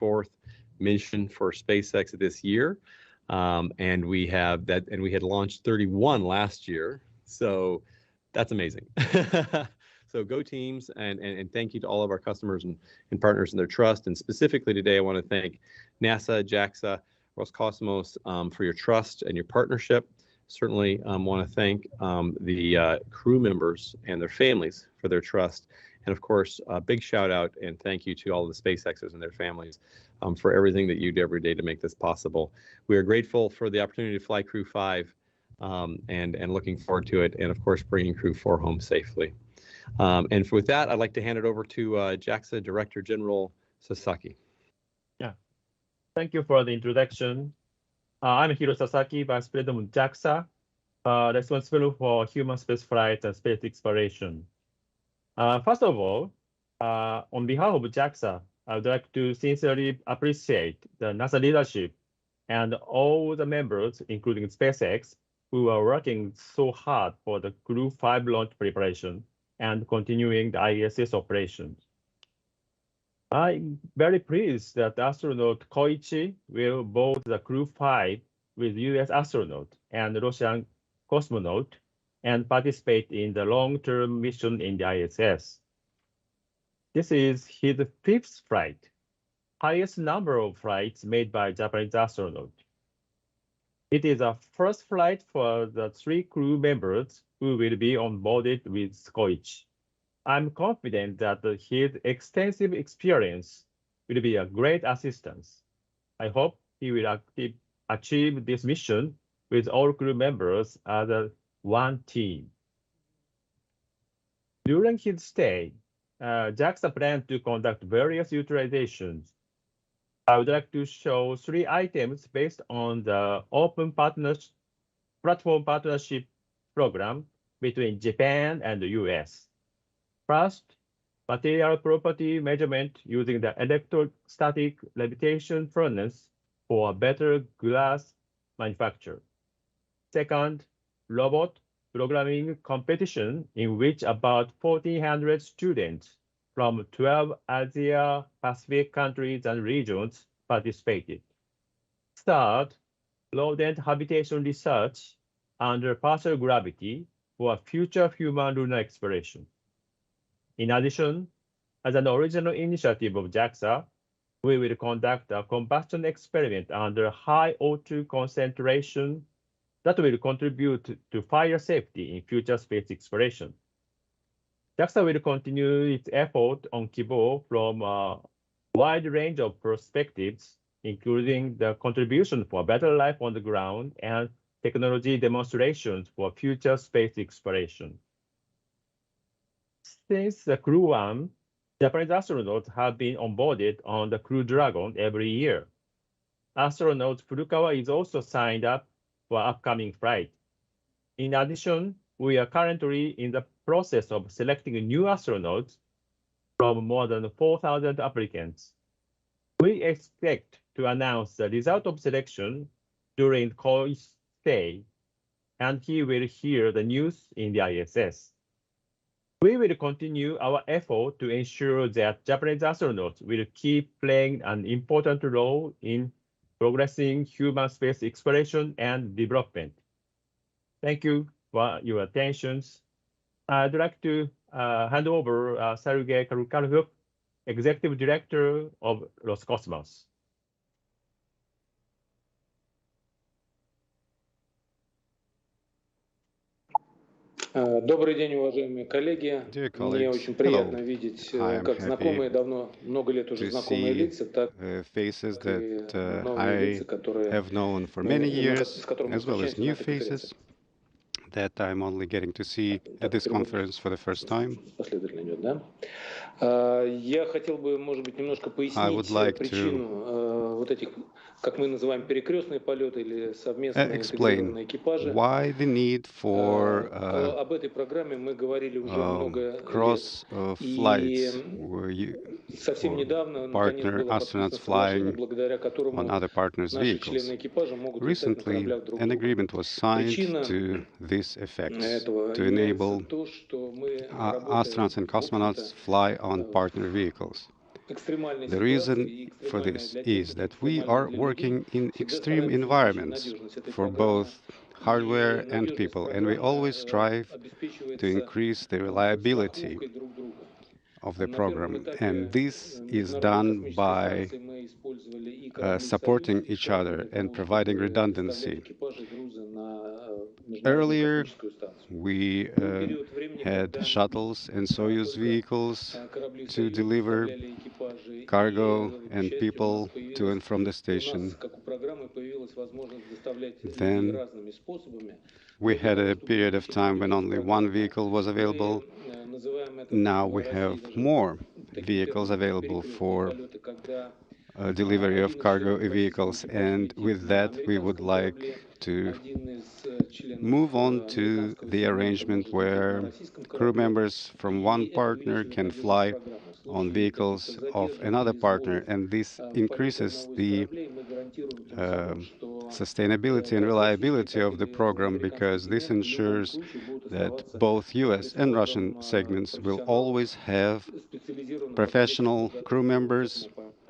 4th mission for SpaceX this year. And we had launched 31 last year. So that's amazing. So go teams, and thank you to all of our customers and partners and their trust. And specifically today, I want to thank NASA, JAXA, Roscosmos for your trust and your partnership. Certainly want to thank the crew members and their families for their trust. And of course, a big shout out and thank you to all of the SpaceXers and their families for everything that you do every day to make this possible. We are grateful for the opportunity to fly Crew-5 and looking forward to it. And of course, bringing Crew-4 home safely. And with that, I'd like to hand it over to JAXA Director General Sasaki. Yeah, thank you for the introduction. I'm Hiro Sasaki, Vice President of JAXA, responsible for human spaceflight and space exploration. First of all, on behalf of JAXA, I would like to sincerely appreciate the NASA leadership and all the members, including SpaceX, who are working so hard for the Crew-5 launch preparation and continuing the ISS operations. I'm very pleased that astronaut Koichi will board the Crew-5 with US astronaut and Russian cosmonaut and participate in the long-term mission in the ISS. This is his 5th flight, highest number of flights made by Japanese astronaut. It is a first flight for the 3 crew members who will be onboarded with Koichi. I'm confident that his extensive experience will be a great assistance. I hope he will achieve this mission with all crew members as one team. During his stay, JAXA plans to conduct various utilizations. I would like to show 3 items based on the open platform partnership program between Japan and the US. First, material property measurement using the electrostatic levitation furnace for better glass manufacture. Second, robot programming competition in which about 1,400 students from 12 Asia Pacific countries and regions participated. Third, rodent habitation research under partial gravity for future human lunar exploration. In addition, as an original initiative of JAXA, we will conduct a combustion experiment under high O2 concentration that will contribute to fire safety in future space exploration. JAXA will continue its effort on Kibo from a wide range of perspectives, including the contribution for better life on the ground and technology demonstrations for future space exploration. Since the Crew-1, Japanese astronauts have been onboarded on the Crew Dragon every year. Astronaut Furukawa is also signed up for upcoming flight. In addition, we are currently in the process of selecting new astronauts from more than 4,000 applicants. We expect to announce the result of selection during Koichi's stay, and he will hear the news in the ISS. We will continue our effort to ensure that Japanese astronauts will keep playing an important role in progressing human space exploration and development. Thank you for your attention. I'd like to hand over Sergei Karukhanov, Executive Director of Roscosmos. Добрый день, уважаемые коллеги. Мне очень приятно Hello. видеть I am как знакомые, happy давно, много лет уже to знакомые see лица, так faces и that новые I лица, которые have known for many years, с которыми мы as well as встречаемся на new этой конференции. faces that I'm only getting to see at this conference for the first time. Последовательно идет, да? Я хотел бы, может быть, немножко пояснить причину вот этих, как мы называем, перекрестные полеты или совместные интегрированные экипажи. Why the need for об этой программе мы говорили уже много cross flights where you совсем недавно наконец было подписано соглашение, благодаря которому наши члены экипажа могут летать на кораблях друг an друга. agreement was signed to this effect, to enable astronauts and cosmonauts fly on partner vehicles. The reason for this is that we are working in extreme environments for both hardware and people, and we always strive to increase the reliability of the program. And this is done by supporting each other and providing redundancy. Earlier, we had shuttles and Soyuz vehicles to deliver cargo and people to and from the station. Then we had a period of time when only one vehicle was available. Now we have more vehicles available for delivery of cargo vehicles, and with that we would like to move on to the arrangement where crew members from one partner can fly on vehicles of another partner, and this increases the sustainability and reliability of the program, because this ensures that both US and Russian segments will always have professional crew members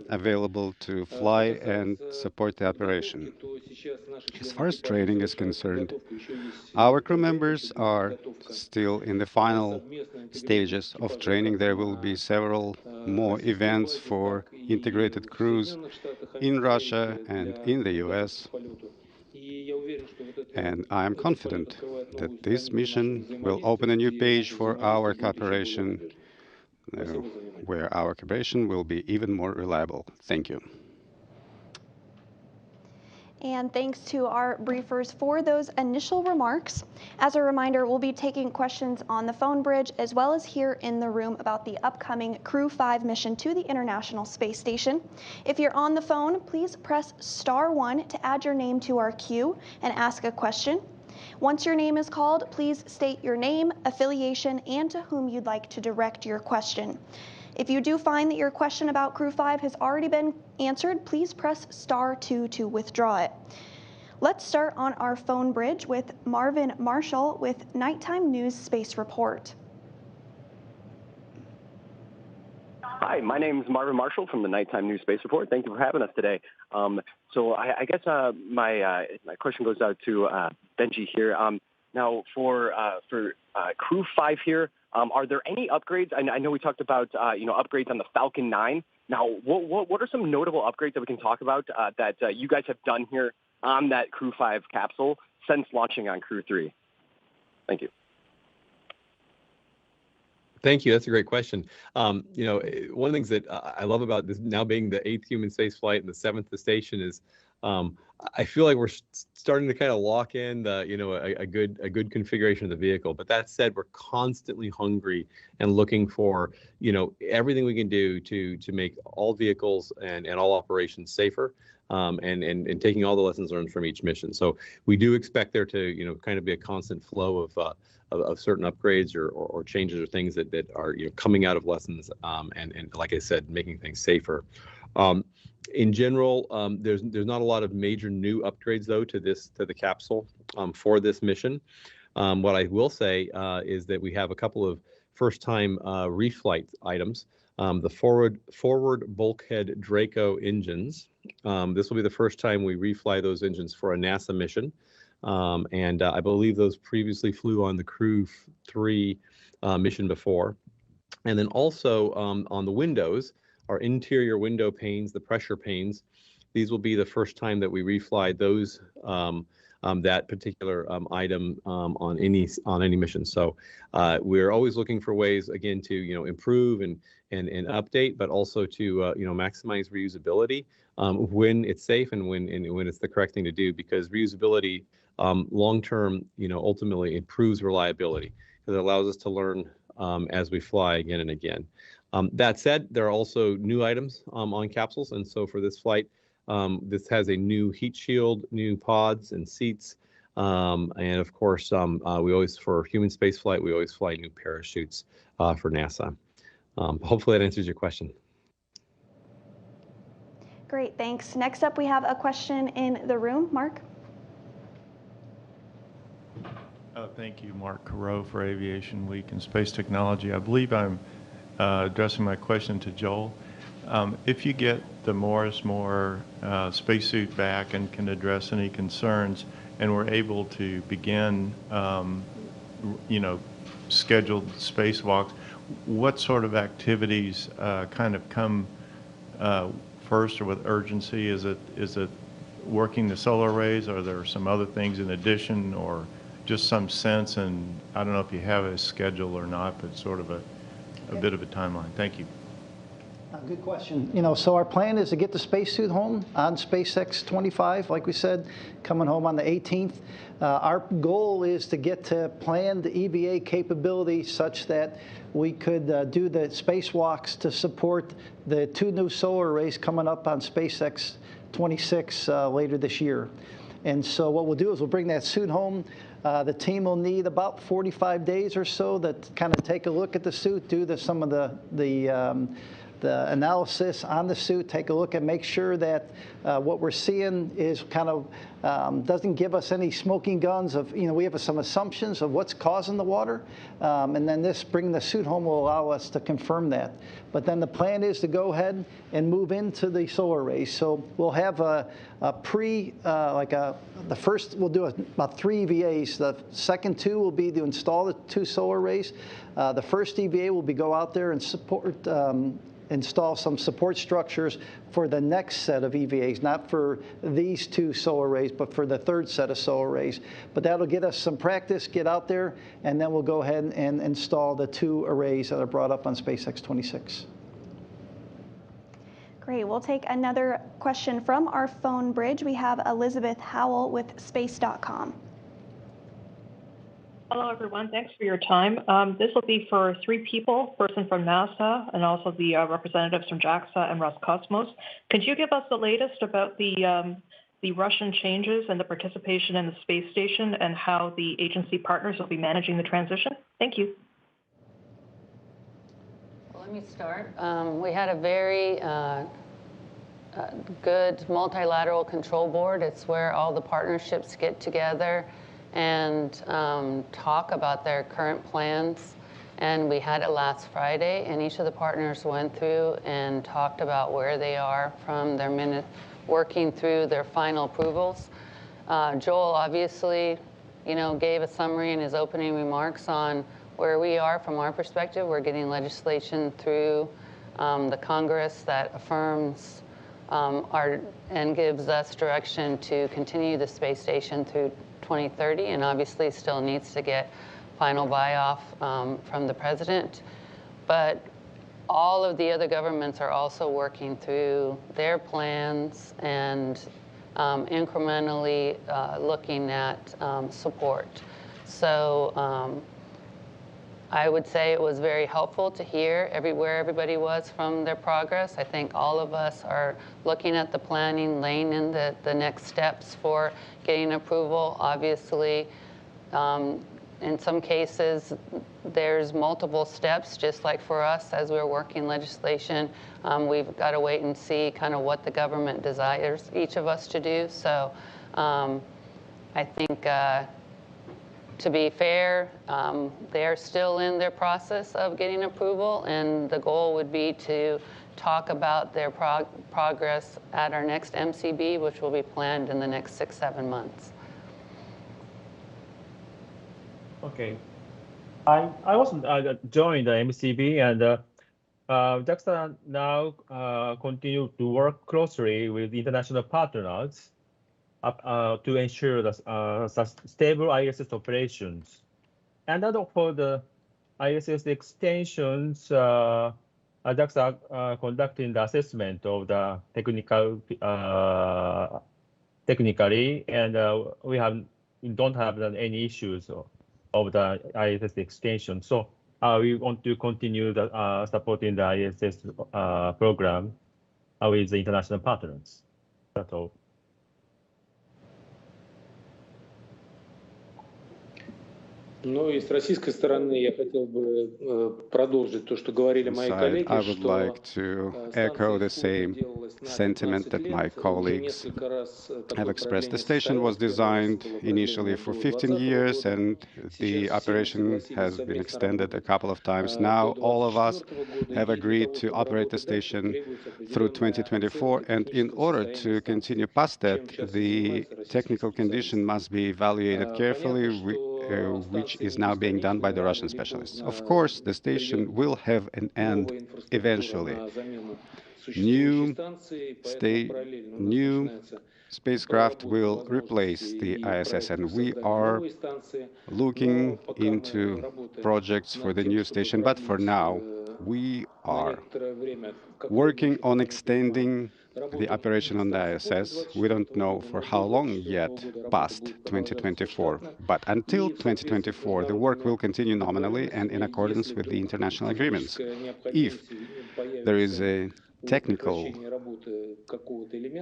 available to fly and support the operation. As far as training is concerned, our crew members are still in the final stages of training. There will be several more events for integrated crews in Russia and in the US. And I am confident that this mission will open a new page for our cooperation, where our cooperation will be even more reliable. Thank you. And thanks to our briefers for those initial remarks. As a reminder, we'll be taking questions on the phone bridge as well as here in the room about the upcoming Crew-5 mission to the International Space Station. If you're on the phone, please press *1 to add your name to our queue and ask a question. Once your name is called, please state your name, affiliation, and to whom you'd like to direct your question. If you do find that your question about Crew-5 has already been answered, please press *2 to withdraw it. Let's start on our phone bridge with Marvin Marshall with Nighttime News Space Report. Hi, my name is Marvin Marshall from the Nighttime News Space Report. Thank you for having us today. So I guess my question goes out to Benji here. Now, for Crew-5 here, are there any upgrades? I know we talked about upgrades on the Falcon 9. Now, what are some notable upgrades that we can talk about that you guys have done here on that Crew-5 capsule since launching on Crew-3? Thank you. Thank you. That's a great question. One of the things that I love about this now being the 8th human space flight and the 7th to station is I feel like we're starting to kind of lock in the, a good configuration of the vehicle. But that said, we're constantly hungry and looking for, everything we can do to make all vehicles and all operations safer, and taking all the lessons learned from each mission. So we do expect there to, kind of be a constant flow of certain upgrades or changes or things that are coming out of lessons, and like I said, making things safer. In general, there's not a lot of major new upgrades though to the capsule for this mission. What I will say is that we have a couple of first-time reflight items. The forward bulkhead Draco engines. This will be the first time we refly those engines for a NASA mission. And I believe those previously flew on the Crew-3 mission before. And then also on the windows, our interior window panes, the pressure panes, these will be the first time that we refly those that particular item on any mission. So we're always looking for ways, again, to improve and update, but also to maximize reusability when it's safe and when it's the correct thing to do, because reusability long term ultimately improves reliability, because it allows us to learn as we fly again and again. That said, there are also new items on capsules, and so for this flight, this has a new heat shield, new pods and seats, and of course, for human space flight, we always fly new parachutes for NASA. Hopefully that answers your question. Great, thanks. Next up, we have a question in the room. Mark? Thank you, Mark Carreau for Aviation Week and Space Technology. I believe I'm addressing my question to Joel. If you get the Morris Moore spacesuit back and can address any concerns, and we're able to begin, scheduled spacewalks, what sort of activities kind of come first or with urgency? Is it working the solar arrays, or are there some other things in addition, or just some sense? And I don't know if you have a schedule or not, but sort of a bit of a timeline. Thank you. Good question. So our plan is to get the spacesuit home on SpaceX 25, like we said, coming home on the 18th. Our goal is to get to planned EVA capability such that we could do the spacewalks to support the 2 new solar arrays coming up on SpaceX 26 later this year. And so what we'll do is we'll bring that suit home. The team will need about 45 days or so to kind of take a look at the suit, do some of the analysis on the suit, take a look and make sure that what we're seeing is kind of doesn't give us any smoking guns of, we have some assumptions of what's causing the water. And then bringing the suit home will allow us to confirm that. But then the plan is to go ahead and move into the solar arrays. So we'll have the first, we'll do about 3 EVAs. The second 2 will be to install the 2 solar arrays. The first EVA will be go out there and install some support structures for the next set of EVAs, not for these 2 solar arrays, but for the 3rd set of solar arrays. But that'll get us some practice, get out there, and then we'll go ahead and install the 2 arrays that are brought up on SpaceX 26. Great. We'll take another question from our phone bridge. We have Elizabeth Howell with space.com. Hello, everyone. Thanks for your time. This will be for 3 people, person from NASA and also the representatives from JAXA and Roscosmos. Could you give us the latest about the Russian changes and the participation in the space station and how the agency partners will be managing the transition? Thank you. Well, let me start. We had a very good multilateral control board. It's where all the partnerships get together and talk about their current plans. And we had it last Friday, and each of the partners went through and talked about where they are from their working through their final approvals. Joel obviously, gave a summary in his opening remarks on where we are from our perspective. We're getting legislation through the Congress that affirms and gives us direction to continue the space station through 2030, and obviously still needs to get final buy-off from the president. But all of the other governments are also working through their plans and incrementally looking at support. So I would say it was very helpful to hear where everybody was from their progress. I think all of us are looking at the planning, laying in the next steps for getting approval. Obviously, in some cases, there's multiple steps, just like for us as we're working legislation. We've got to wait and see kind of what the government desires each of us to do. So I think to be fair, they're still in their process of getting approval, and the goal would be to talk about their progress at our next MCB, which will be planned in the next 6-7 months. Okay. I also joined the MCB, and JAXA now continue to work closely with international partners to ensure the stable ISS operations. And for the ISS extensions, JAXA conducting the assessment of the technically, and we don't have any issues of the ISS extension. So we want to continue the supporting the ISS program with the international partners. That's all. Ну и с российской стороны я хотел бы продолжить то, что говорили мои коллеги, I would like to echo the same sentiment that my colleagues have expressed. The station was designed initially for 15 years, and the operation has been extended a couple of times. Now, all of us have agreed to operate the station through 2024, and in order to continue past that, the technical condition must be evaluated carefully, which is now being done by the Russian specialists. Of course, the station will have an end eventually. New spacecraft will replace the ISS, and we are looking into projects for the new station. But for now, we are working on extending the operation on the ISS. We don't know for how long yet past 2024, but until 2024, the work will continue nominally and in accordance with the international agreements. If there is a technical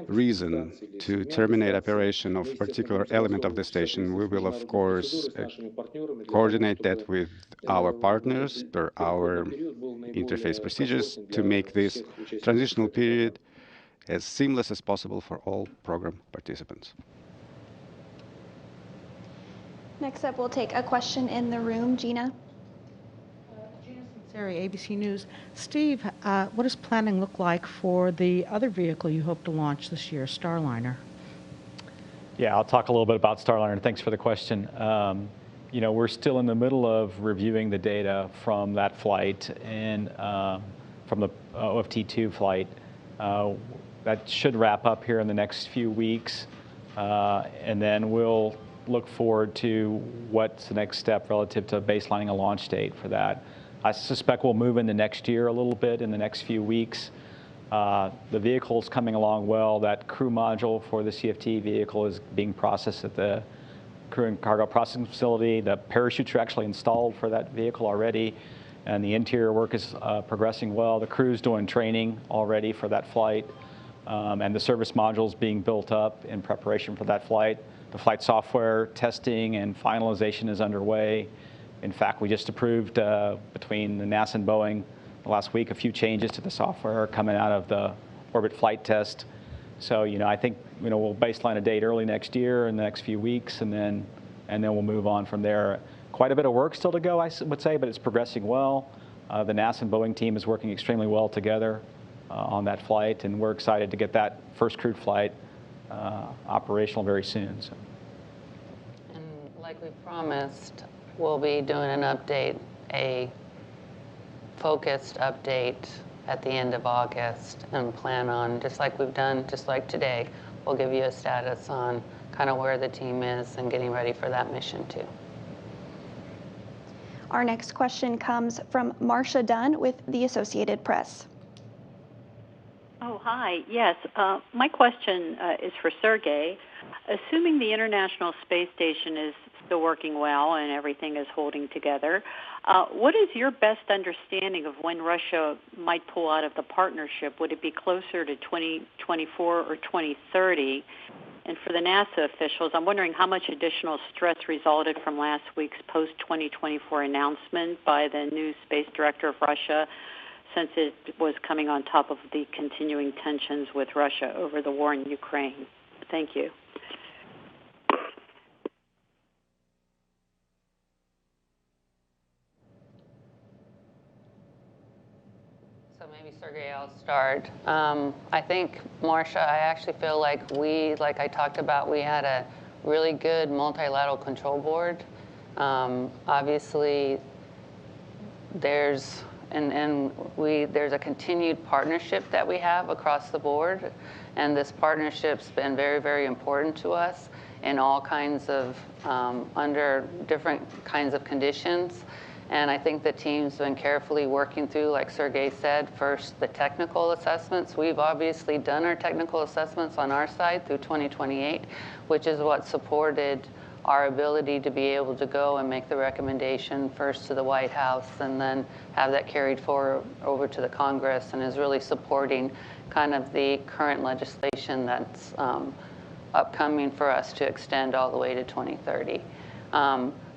reason to terminate operation of a particular element of the station, we will, of course, coordinate that with our partners per our interface procedures to make this transitional period as seamless as possible for all program participants. Next up, we'll take a question in the room. Gina. Gina Sinceri, ABC News. Steve, what does planning look like for the other vehicle you hope to launch this year, Starliner? Yeah, I'll talk a little bit about Starliner. Thanks for the question. You know, we're still in the middle of reviewing the data from that flight and from the OFT-2 flight. That should wrap up here in the next few weeks, and then we'll look forward to what's the next step relative to baselining a launch date for that. I suspect we'll move into next year a little bit in the next few weeks. The vehicle's coming along well. That crew module for the CFT vehicle is being processed at the Crew and Cargo Processing Facility. The parachutes are actually installed for that vehicle already, and the interior work is progressing well. The crew's doing training already for that flight, and the service module's being built up in preparation for that flight. The flight software testing and finalization is underway. In fact, we just approved between the NASA and Boeing last week a few changes to the software coming out of the orbit flight test. So, you know, I think, you know, we'll baseline a date early next year in the next few weeks, and then we'll move on from there. Quite a bit of work still to go, I would say, but it's progressing well. The NASA and Boeing team is working extremely well together on that flight, and we're excited to get that first crewed flight operational very soon. So. And like we promised, we'll be doing an update, a focused update at the end of August, and plan on, just like we've done, just like today, we'll give you a status on kind of where the team is and getting ready for that mission too. Our next question comes from Marcia Dunn with the Associated Press. Oh, hi. Yes, my question is for Sergey. Assuming the International Space Station is still working well and everything is holding together, what is your best understanding of when Russia might pull out of the partnership? Would it be closer to 2024 or 2030? And for the NASA officials, I'm wondering how much additional stress resulted from last week's post-2024 announcement by the new space director of Russia, since it was coming on top of the continuing tensions with Russia over the war in Ukraine. Thank you. So maybe, Sergey, I'll start. I think, Marcia, I actually feel like like I talked about, we had a really good multilateral control board. Obviously, there's a continued partnership that we have across the board, and this partnership's been very, very important to us in all kinds of, under different kinds of conditions. And I think the team's been carefully working through, like Sergey said, first the technical assessments. We've obviously done our technical assessments on our side through 2028, which is what supported our ability to be able to go and make the recommendation first to the White House and then have that carried forward over to the Congress, and is really supporting kind of the current legislation that's upcoming for us to extend all the way to 2030.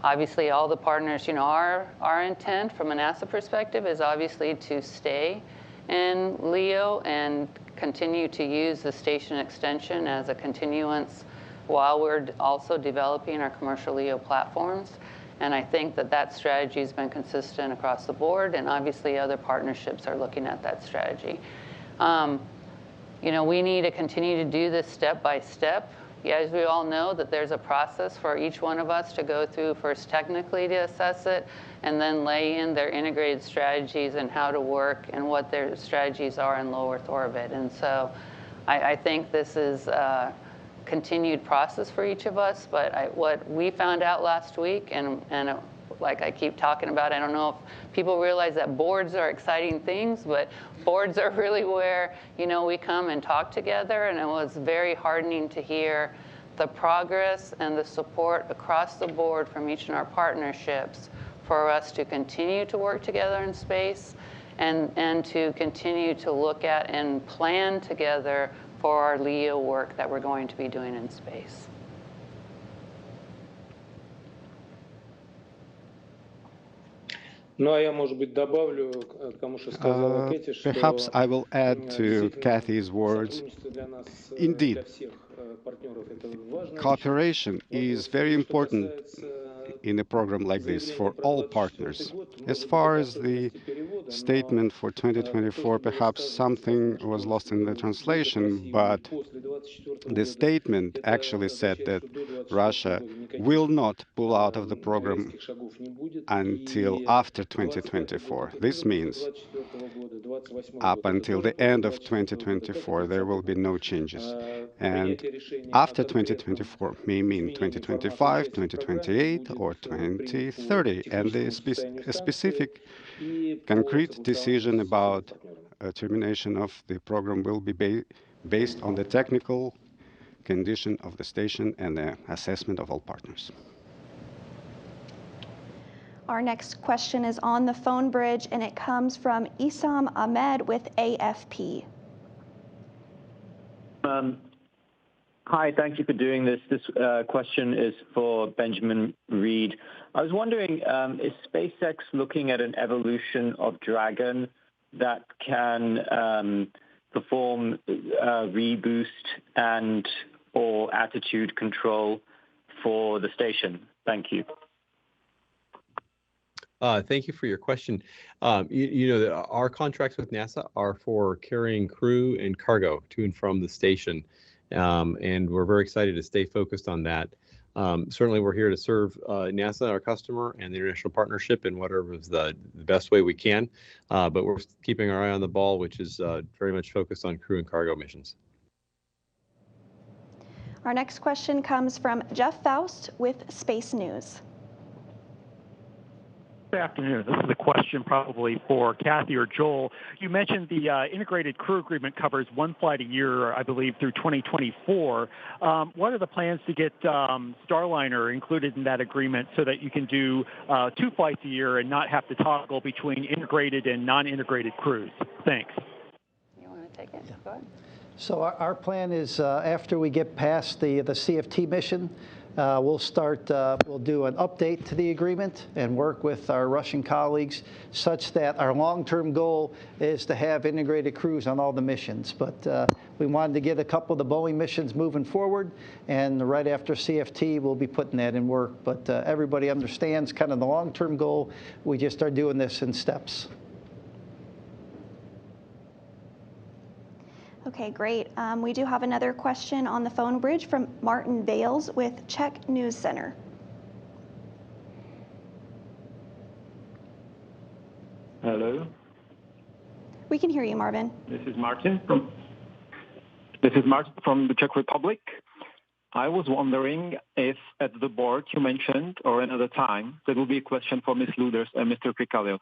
Obviously, all the partners, our intent from a NASA perspective is obviously to stay in LEO and continue to use the station extension as a continuance while we're also developing our commercial LEO platforms. And I think that strategy has been consistent across the board, and obviously other partnerships are looking at that strategy. We need to continue to do this step by step. Yeah, as we all know, that there's a process for each one of us to go through first technically to assess it, and then lay in their integrated strategies and how to work and what their strategies are in low Earth orbit. And so I think this is a continued process for each of us. But what we found out last week, and like I keep talking about, I don't know if people realize that boards are exciting things, but boards are really where, we come and talk together. And it was very heartening to hear the progress and the support across the board from each of our partnerships for us to continue to work together in space and to continue to look at and plan together for our LEO work that we're going to be doing in space. Perhaps I will add to Kathy's words. Indeed, cooperation is very important in a program like this for all partners. As far as the statement for 2024, perhaps something was lost in the translation, but the statement actually said that Russia will not pull out of the program until after 2024. This means up until the end of 2024, there will be no changes. And after 2024 may mean 2025, 2028, or 2030. And the specific concrete decision about termination of the program will be based on the technical condition of the station and the assessment of all partners. Our next question is on the phone bridge, and it comes from Isam Ahmed with AFP. Hi, thank you for doing this. This question is for Benjamin Reed. I was wondering, is SpaceX looking at an evolution of Dragon that can perform reboost and or attitude control for the station? Thank you. Thank you for your question. Our contracts with NASA are for carrying crew and cargo to and from the station. And we're very excited to stay focused on that. Certainly, we're here to serve NASA, our customer, and the international partnership in whatever is the best way we can. But we're keeping our eye on the ball, which is very much focused on crew and cargo missions. Our next question comes from Jeff Faust with Space News. Good afternoon. This is a question probably for Kathy or Joel. You mentioned the integrated crew agreement covers one flight a year, I believe, through 2024. What are the plans to get Starliner included in that agreement so that you can do 2 flights a year and not have to toggle between integrated and non-integrated crews? Thanks. You want to take it? Yeah. Go ahead. So our plan is after we get past the CFT mission, we'll do an update to the agreement and work with our Russian colleagues such that our long-term goal is to have integrated crews on all the missions. But we wanted to get a couple of the Boeing missions moving forward, and right after CFT, we'll be putting that in work. But everybody understands kind of the long-term goal. We just are doing this in steps. Okay, great. We do have another question on the phone bridge from Martin Bales with Czech News Center. Hello. We can hear you, Marvin. This is Martin from the Czech Republic. I was wondering if at the board you mentioned, or another time, there will be a question for Ms. Luders and Mr. Krikalev.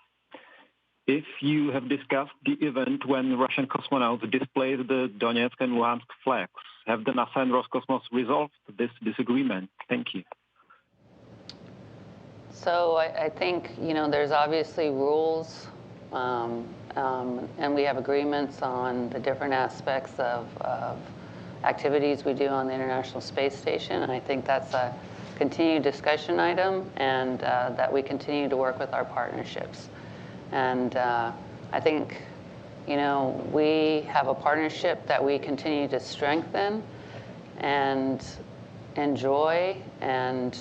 If you have discussed the event when Russian cosmonauts displayed the Donetsk and Luhansk flags, have the NASA and Roscosmos resolved this disagreement? Thank you. So I think, there's obviously rules, and we have agreements on the different aspects of activities we do on the International Space Station. And I think that's a continued discussion item, and that we continue to work with our partnerships. And I think, you know, we have a partnership that we continue to strengthen and enjoy, and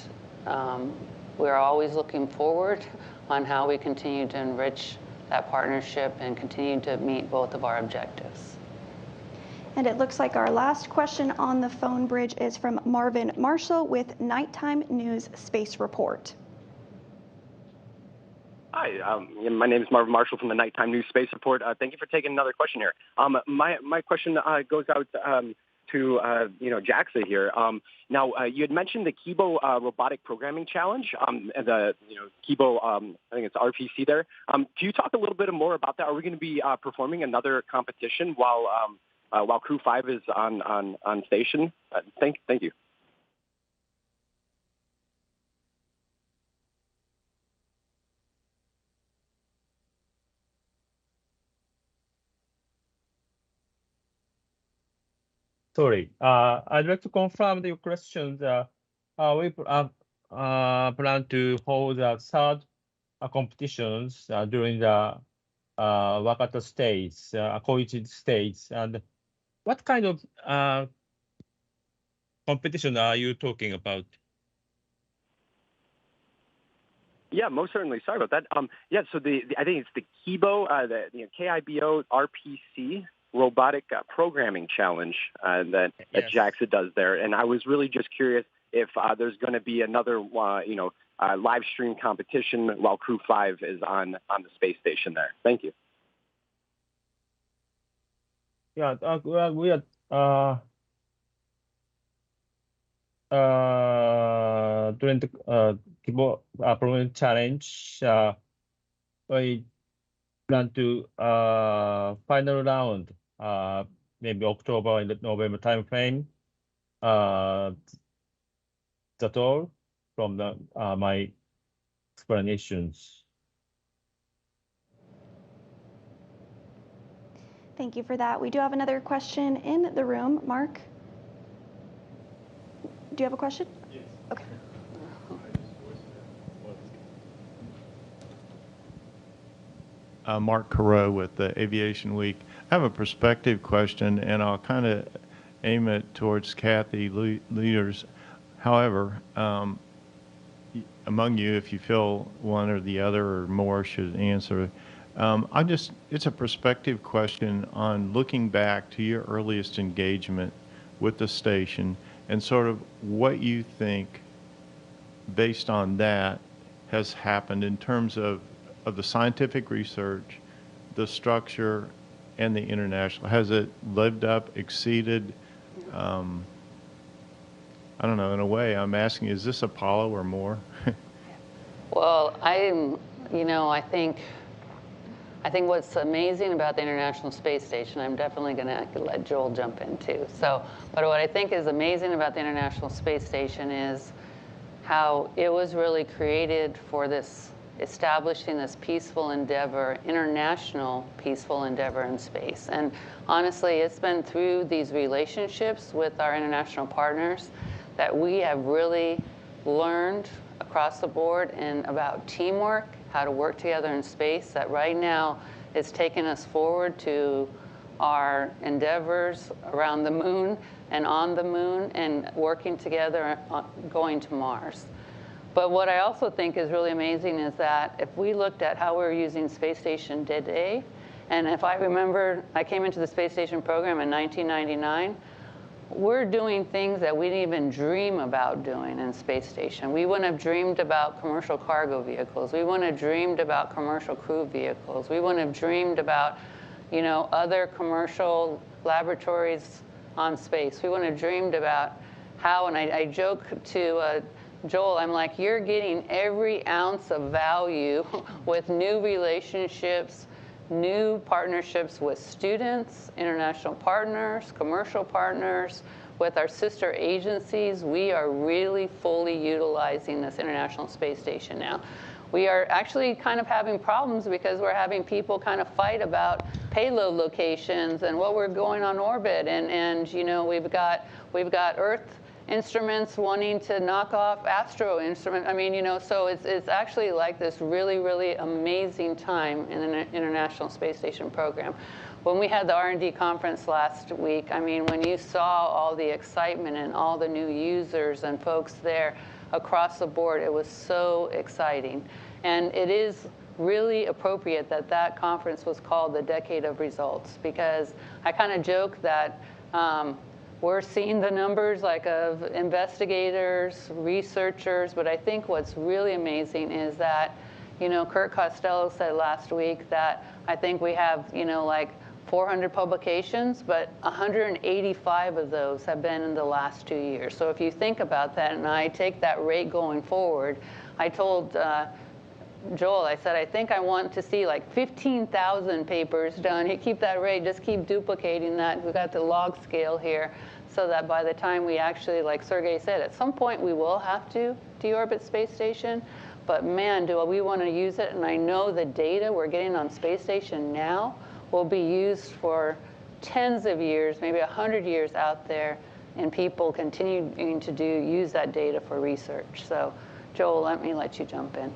we're always looking forward on how we continue to enrich that partnership and continue to meet both of our objectives. And it looks like our last question on the phone bridge is from Marvin Marshall with Nighttime News Space Report. Hi, my name is Marvin Marshall from the Nighttime News Space Report. Thank you for taking another question here. My question goes out to JAXA here. Now, you had mentioned the Kibo Robotic Programming Challenge, the Kibo, I think it's RPC there. Can you talk a little bit more about that? Are we going to be performing another competition while Crew-5 is on station? Thank you. Sorry, I'd like to confirm your questions. We plan to hold third competitions during the Wakata states, Koichi states. And what kind of competition are you talking about? Yeah, most certainly. Sorry about that. Yeah, so I think it's the Kibo, KIBO RPC Robotic Programming Challenge that JAXA does there. And I was really just curious if there's going to be another, live stream competition while Crew-5 is on the space station there. Thank you. Yeah, we are during the Kibo Programming Challenge. We plan to final round, maybe October and November timeframe. That's all from my explanations. Thank you for that. We do have another question in the room. Mark, do you have a question? Yes. Okay. Mark Carreau with the Aviation Week. I have a perspective question, and I'll kind of aim it towards Kathy leaders. However, among you, if you feel one or the other or more should answer, it's a perspective question on looking back to your earliest engagement with the station and sort of what you think, based on that, has happened in terms of the scientific research, the structure, and the international. Has it lived up, exceeded? I don't know, in a way, I'm asking, is this Apollo or more? Well, I think what's amazing about the International Space Station, I'm definitely going to let Joel jump in too. But what I think is amazing about the International Space Station is how it was really created for establishing this peaceful endeavor, international peaceful endeavor in space. And honestly, it's been through these relationships with our international partners that we have really learned across the board and about teamwork, how to work together in space, that right now it's taken us forward to our endeavors around the moon and on the moon and working together going to Mars. But what I also think is really amazing is that if we looked at how we're using space station today, and if I remember, I came into the space station program in 1999, we're doing things that we didn't even dream about doing in space station. We wouldn't have dreamed about commercial cargo vehicles. We wouldn't have dreamed about commercial crew vehicles. We wouldn't have dreamed about, other commercial laboratories on space. We wouldn't have dreamed about how, and I joke to Joel, I'm like, you're getting every ounce of value with new relationships, new partnerships with students, international partners, commercial partners, with our sister agencies. We are really fully utilizing this International Space Station now. We are actually kind of having problems because we're having people kind of fight about payload locations and what we're going on orbit. And we've got Earth instruments wanting to knock off astro instrument. I mean, you know, so it's actually like this really, really amazing time in the International Space Station program. When we had the R&D conference last week, I mean, when you saw all the excitement and all the new users and folks there across the board, it was so exciting. And it is really appropriate that that conference was called the Decade of Results, because I kind of joke that we're seeing the numbers like of investigators, researchers, but I think what's really amazing is that, you know, Kurt Costello said last week that I think we have, you know, like 400 publications, but 185 of those have been in the last 2 years. So if you think about that, and I take that rate going forward, I told Joel, I said, I think I want to see like 15,000 papers done. You keep that rate, just keep duplicating that. We've got the log scale here, so that by the time we actually, like Sergey said, at some point we will have to deorbit space station, but man, do we want to use it. And I know the data we're getting on space station now will be used for tens of years, maybe 100 years out there, and people continuing to use that data for research. So Joel, let me let you jump in.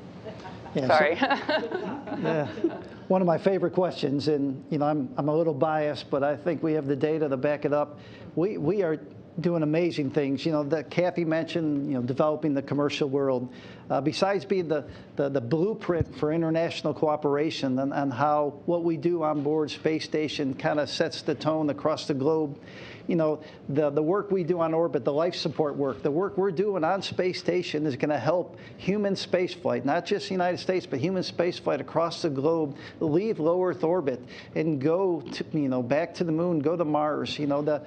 Yeah, sorry. Yeah. One of my favorite questions, and you know, I'm a little biased, but I think we have the data to back it up. We are doing amazing things. You know, that Kathy mentioned, you know, developing the commercial world. Besides being the blueprint for international cooperation and how what we do on board Space Station kind of sets the tone across the globe, you know, the work we do on orbit, the life support work, the work we're doing on Space Station is going to help human spaceflight, not just the United States, but human spaceflight across the globe, leave low Earth orbit and go to, you know, back to the moon, go to Mars. You know,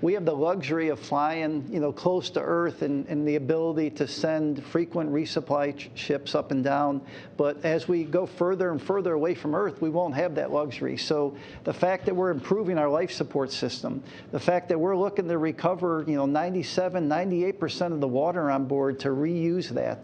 we have the luxury of flying, you know, close to Earth and the ability to send frequent resupply ships up and down. But as we go further and further away from Earth, we won't have that luxury. So the fact that we're improving our life support system, the fact that we're looking to recover, you know, 97, 98% of the water on board to reuse that.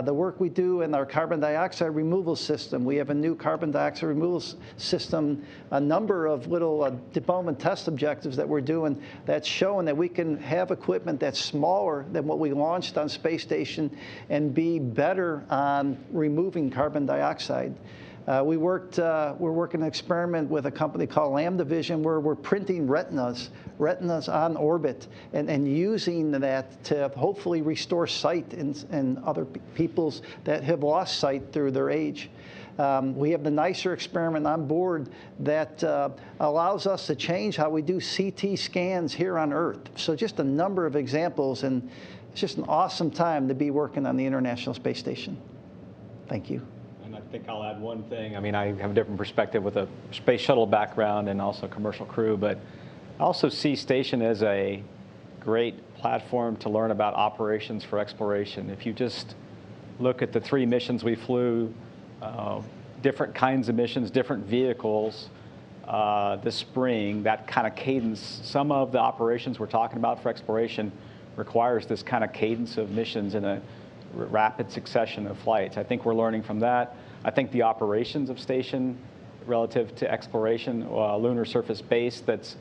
The work we do in our carbon dioxide removal system. We have a new carbon dioxide removal system, a number of little development test objectives that we're doing that's showing that we can have equipment that's smaller than what we launched on Space Station and be better on removing carbon dioxide. We're working an experiment with a company called Lambda Vision where we're printing retinas on orbit and using that to hopefully restore sight in other people's that have lost sight through their age. We have the NICER experiment on board that allows us to change how we do CT scans here on Earth. So just a number of examples, and it's just an awesome time to be working on the International Space Station. Thank you. I think I'll add one thing. I mean, I have a different perspective with a space shuttle background and also commercial crew, but I also see station as a great platform to learn about operations for exploration. If you just look at the 3 missions we flew, different kinds of missions, different vehicles this spring, that kind of cadence, some of the operations we're talking about for exploration requires this kind of cadence of missions in a rapid succession of flights. I think we're learning from that. I think the operations of station relative to exploration, lunar surface base that's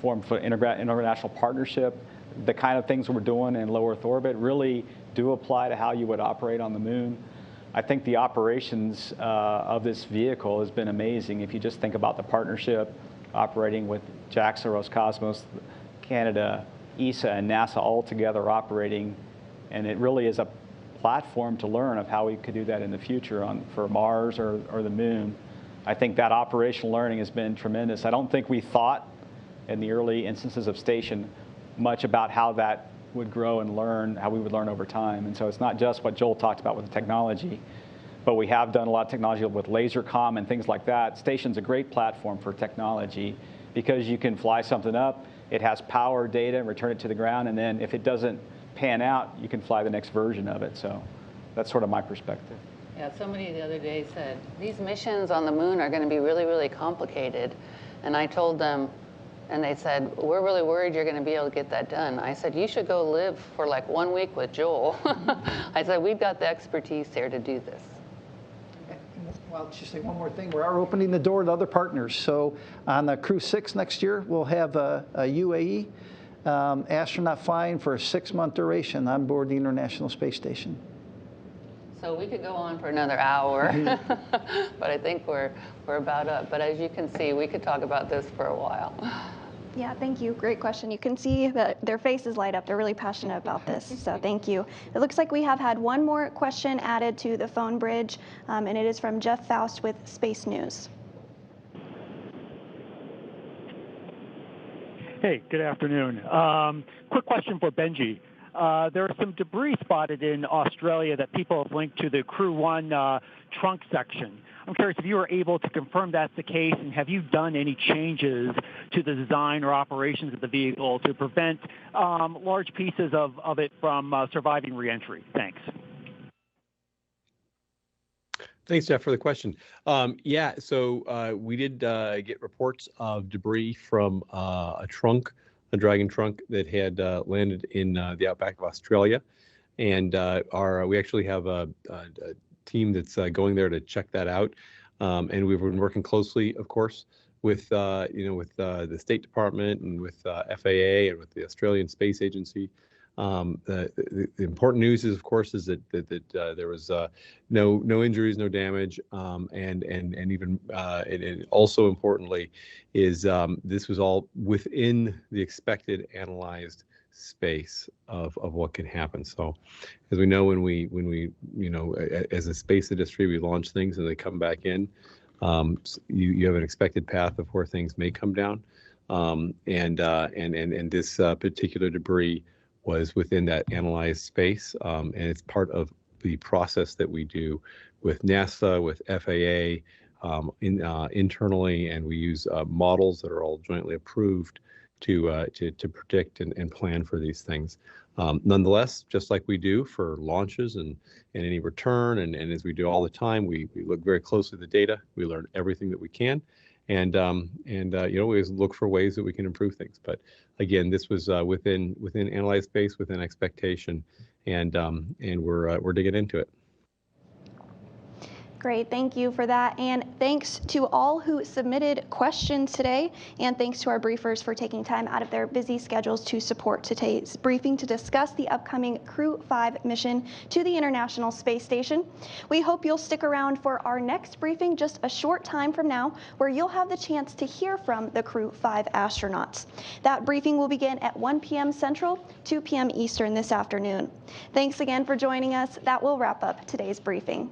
formed for international partnership, the kind of things we're doing in low Earth orbit really do apply to how you would operate on the moon. I think the operations of this vehicle has been amazing. If you just think about the partnership operating with JAXA, Roscosmos, Canada, ESA, and NASA all together operating, and it really is a platform to learn of how we could do that in the future for Mars or the moon. I think that operational learning has been tremendous. I don't think we thought in the early instances of station much about how that would grow and learn, how we would learn over time. And so it's not just what Joel talked about with the technology, but we have done a lot of technology with laser comm and things like that. Station's a great platform for technology because you can fly something up, it has power, data, and return it to the ground, and then if it doesn't pan out, you can fly the next version of it. So that's sort of my perspective. Yeah, somebody the other day said, these missions on the moon are going to be really, really complicated. And I told them, and they said, we're really worried you're going to be able to get that done. I said, you should go live for like 1 week with Joel. I said, we've got the expertise here to do this. Well, I'll just say one more thing. We are opening the door to other partners. So on the Crew-6 next year, we'll have a UAE astronaut flying for a 6-month duration on board the International Space Station. So we could go on for another hour, but I think we're about up. But as you can see, we could talk about this for a while. Yeah, thank you. Great question. You can see that their faces light up. They're really passionate about this, so thank you. It looks like we have had one more question added to the phone bridge, and it is from Jeff Faust with Space News. Hey, good afternoon. Quick question for Benji. There are some debris spotted in Australia that people have linked to the Crew-1 trunk section. I'm curious if you were able to confirm that's the case, and have you done any changes to the design or operations of the vehicle to prevent large pieces of it from surviving reentry? Thanks. Thanks, Jeff, for the question. Yeah, so we did get reports of debris from a Dragon trunk that had landed in the outback of Australia, and we actually have a team that's going there to check that out, and we've been working closely, of course, with the State Department and with FAA and with the Australian Space Agency. The important news is, of course, is that there was no injuries, no damage, and even and also importantly is this was all within the expected analyzed space of what can happen. So, as we know, when we as a space industry, we launch things and they come back in. You have an expected path of where things may come down, and this particular debris was within that analyzed space, and it's part of the process that we do with NASA, with FAA, internally, and we use models that are all jointly approved to predict and plan for these things. Nonetheless, just like we do for launches and any return, and as we do all the time, we look very closely at the data. We learn everything that we can, and we always look for ways that we can improve things. But again, this was within analyzed space, within expectation, and we're digging into it. Great, thank you for that. And thanks to all who submitted questions today. And thanks to our briefers for taking time out of their busy schedules to support today's briefing to discuss the upcoming Crew-5 mission to the International Space Station. We hope you'll stick around for our next briefing just a short time from now, where you'll have the chance to hear from the Crew-5 astronauts. That briefing will begin at 1 p.m. Central, 2 p.m. Eastern this afternoon. Thanks again for joining us. That will wrap up today's briefing.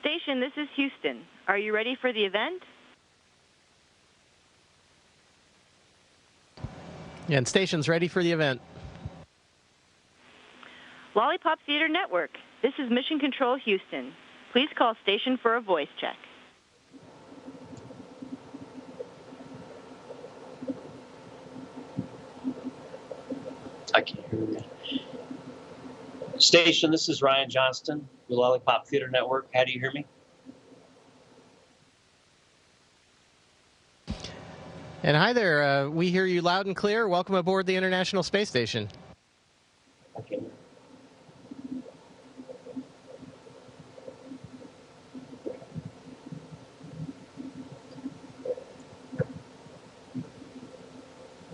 Station, this is Houston. Are you ready for the event? Yeah, and station's ready for the event. Lollipop Theater Network, this is Mission Control Houston. Please call station for a voice check. I can't hear you. Station, this is Ryan Johnston with Lollipop Theater Network. How do you hear me? And hi there. We hear you loud and clear. Welcome aboard the International Space Station. Okay.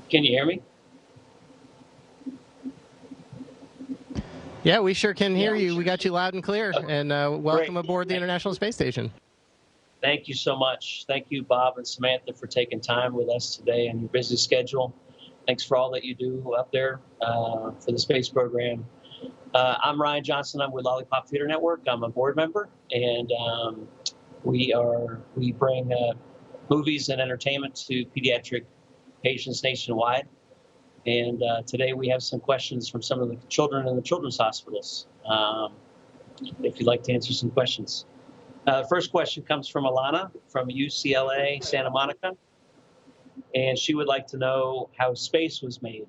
Can you hear me? Yeah, we sure can hear you. We got you loud and clear. And welcome aboard the International Space Station. Thank you so much. Thank you, Bob and Samantha, for taking time with us today on your busy schedule. Thanks for all that you do up there for the space program. I'm Ryan Johnson. I'm with Lollipop Theater Network. I'm a board member, and we bring movies and entertainment to pediatric patients nationwide. And today we have some questions from some of the children in the children's hospitals. If you'd like to answer some questions. First question comes from Alana from UCLA, Santa Monica. And she would like to know how space was made.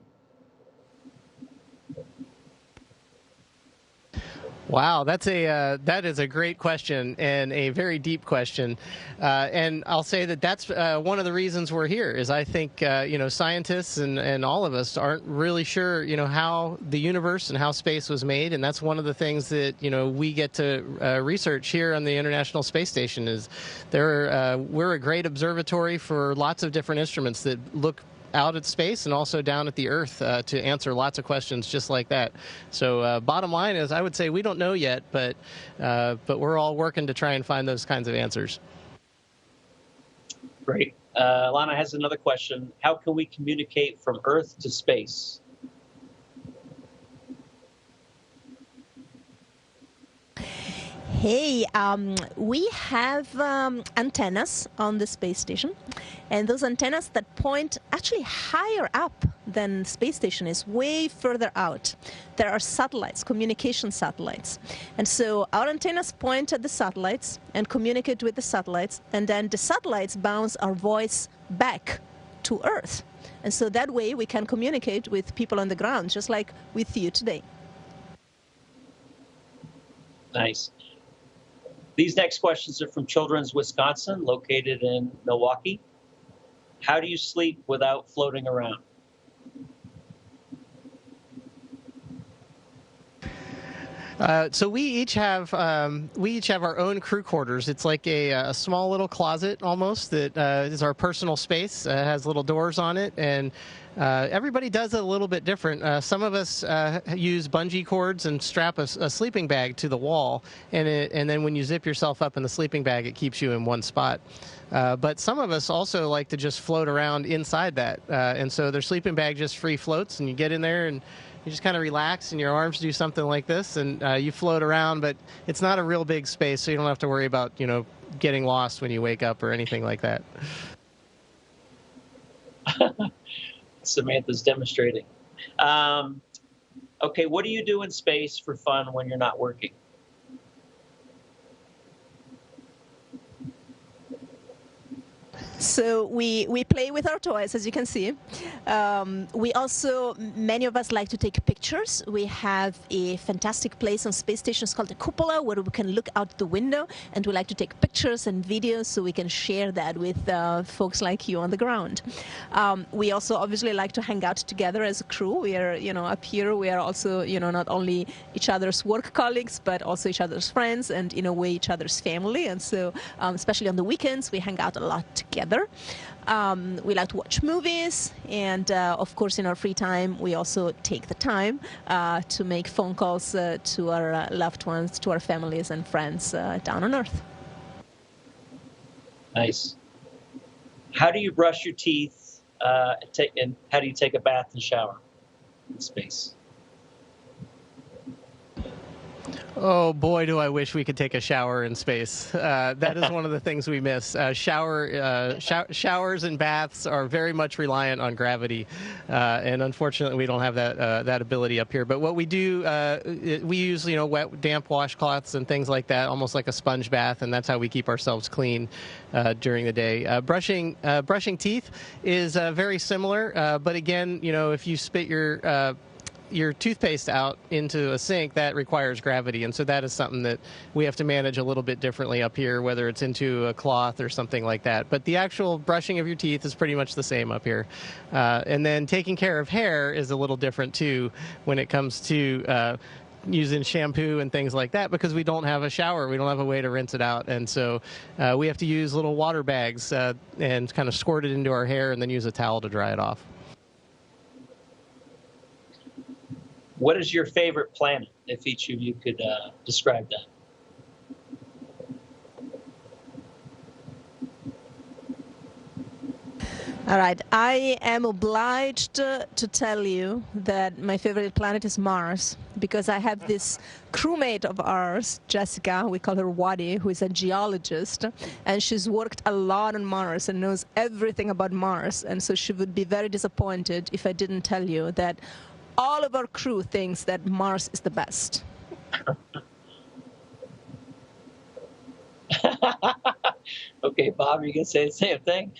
Wow, that is a great question and a very deep question, and I'll say that's one of the reasons we're here. Is I think scientists and all of us aren't really sure how the universe and how space was made, and that's one of the things that we get to research here on the International Space Station. Is we're a great observatory for lots of different instruments that look out at space and also down at the Earth to answer lots of questions just like that. So bottom line is, I would say we don't know yet, but we're all working to try and find those kinds of answers. Great. Lana has another question. How can we communicate from Earth to space? Hey, we have antennas on the space station, and those antennas that point actually higher up than the space station is, way further out. There are satellites, communication satellites. And so our antennas point at the satellites and communicate with the satellites, and then the satellites bounce our voice back to Earth. And so that way we can communicate with people on the ground, just like with you today. Nice. These next questions are from Children's Wisconsin, located in Milwaukee. How do you sleep without floating around? So we each have our own crew quarters. It's like a small little closet almost that is our personal space. It has little doors on it, and everybody does it a little bit different. Some of us use bungee cords and strap a sleeping bag to the wall, and then when you zip yourself up in the sleeping bag, it keeps you in one spot. But some of us also like to just float around inside that, and so their sleeping bag just free floats, and you get in there and you just kind of relax, and your arms do something like this, and you float around, but it's not a real big space, so you don't have to worry about, getting lost when you wake up or anything like that. Samantha's demonstrating. Okay, what do you do in space for fun when you're not working? So we play with our toys, as you can see. We also, many of us like to take pictures. We have a fantastic place on space stations called the Cupola, where we can look out the window, and we like to take pictures and videos so we can share that with folks like you on the ground. We also obviously like to hang out together as a crew. We are, up here, we are also, not only each other's work colleagues, but also each other's friends, and in a way, each other's family. And so, especially on the weekends, we hang out a lot together. We like to watch movies, and of course in our free time we also take the time to make phone calls to our loved ones, to our families and friends down on Earth. Nice. How do you brush your teeth and how do you take a bath and shower in space? Oh boy, do I wish we could take a shower in space. That is one of the things we miss. Showers and baths are very much reliant on gravity, and unfortunately, we don't have that ability up here. But what we do, we use wet, damp washcloths and things like that, almost like a sponge bath, and that's how we keep ourselves clean during the day. Brushing teeth is very similar, but again, if you spit your toothpaste out into a sink, that requires gravity, and so that is something that we have to manage a little bit differently up here, whether it's into a cloth or something like that. But the actual brushing of your teeth is pretty much the same up here. And then taking care of hair is a little different too when it comes to using shampoo and things like that, because we don't have a shower, we don't have a way to rinse it out, and so we have to use little water bags and kind of squirt it into our hair and then use a towel to dry it off. What is your favorite planet, if each of you could describe that? All right, I am obliged to tell you that my favorite planet is Mars, because I have this crewmate of ours, Jessica, we call her Wadi, who is a geologist, and she's worked a lot on Mars and knows everything about Mars, and so she would be very disappointed if I didn't tell you that all of our crew thinks that Mars is the best. Okay, Bob, you gonna say the same thing?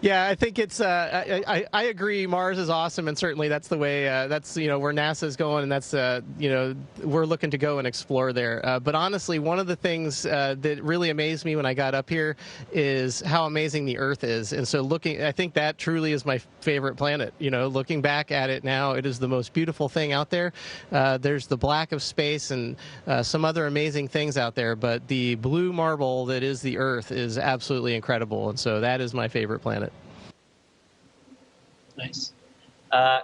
Yeah, I think it's. I agree. Mars is awesome, and certainly that's the way. That's where NASA's going, and that's we're looking to go and explore there. But honestly, one of the things that really amazed me when I got up here is how amazing the Earth is. And so I think that truly is my favorite planet. Looking back at it now, it is the most beautiful thing out there. There's the black of space and some other amazing things out there, but the blue marble that is the Earth is absolutely incredible, and so that is my favorite planet. Nice.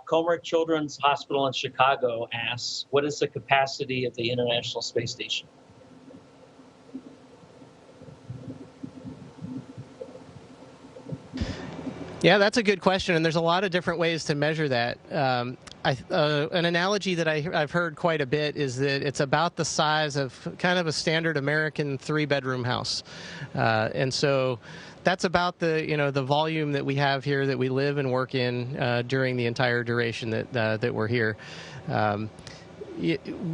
Comer Children's Hospital in Chicago asks, what is the capacity of the International Space Station? Yeah, that's a good question, and there's a lot of different ways to measure that. An analogy that I've heard quite a bit is that it's about the size of kind of a standard American 3-bedroom house, and so that's about the volume that we have here, that we live and work in during the entire duration that we're here.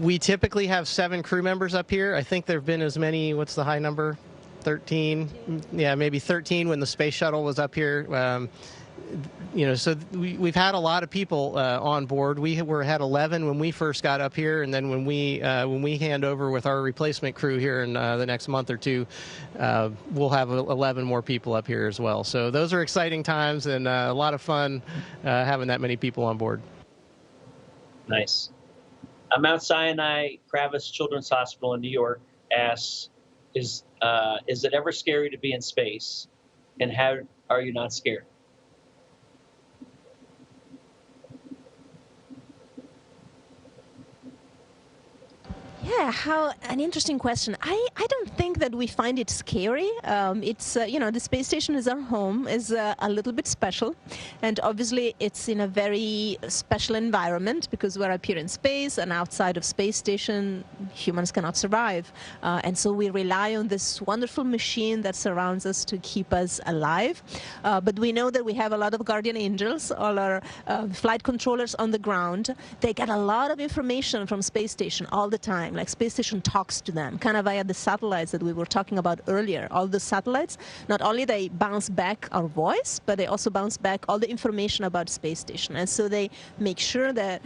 We typically have 7 crew members up here. I think there have been as many. What's the high number? 13. Yeah, maybe 13 when the space shuttle was up here. So we've had a lot of people on board. We had 11 when we first got up here, and then when we hand over with our replacement crew here in the next month or two, we'll have 11 more people up here as well. So those are exciting times and a lot of fun having that many people on board. Nice. Mount Sinai Kravis Children's Hospital in New York asks, is it ever scary to be in space, and how are you not scared? Yeah, an interesting question. I don't think that we find it scary. It's, the space station is our home, is a little bit special. And obviously it's in a very special environment because we're up here in space, and outside of space station, humans cannot survive. And so we rely on this wonderful machine that surrounds us to keep us alive. But we know that we have a lot of guardian angels, all our flight controllers on the ground. They get a lot of information from space station all the time. Like space station talks to them, kind of via the satellites that we were talking about earlier. All the satellites, not only they bounce back our voice, but they also bounce back all the information about space station. And so they make sure that,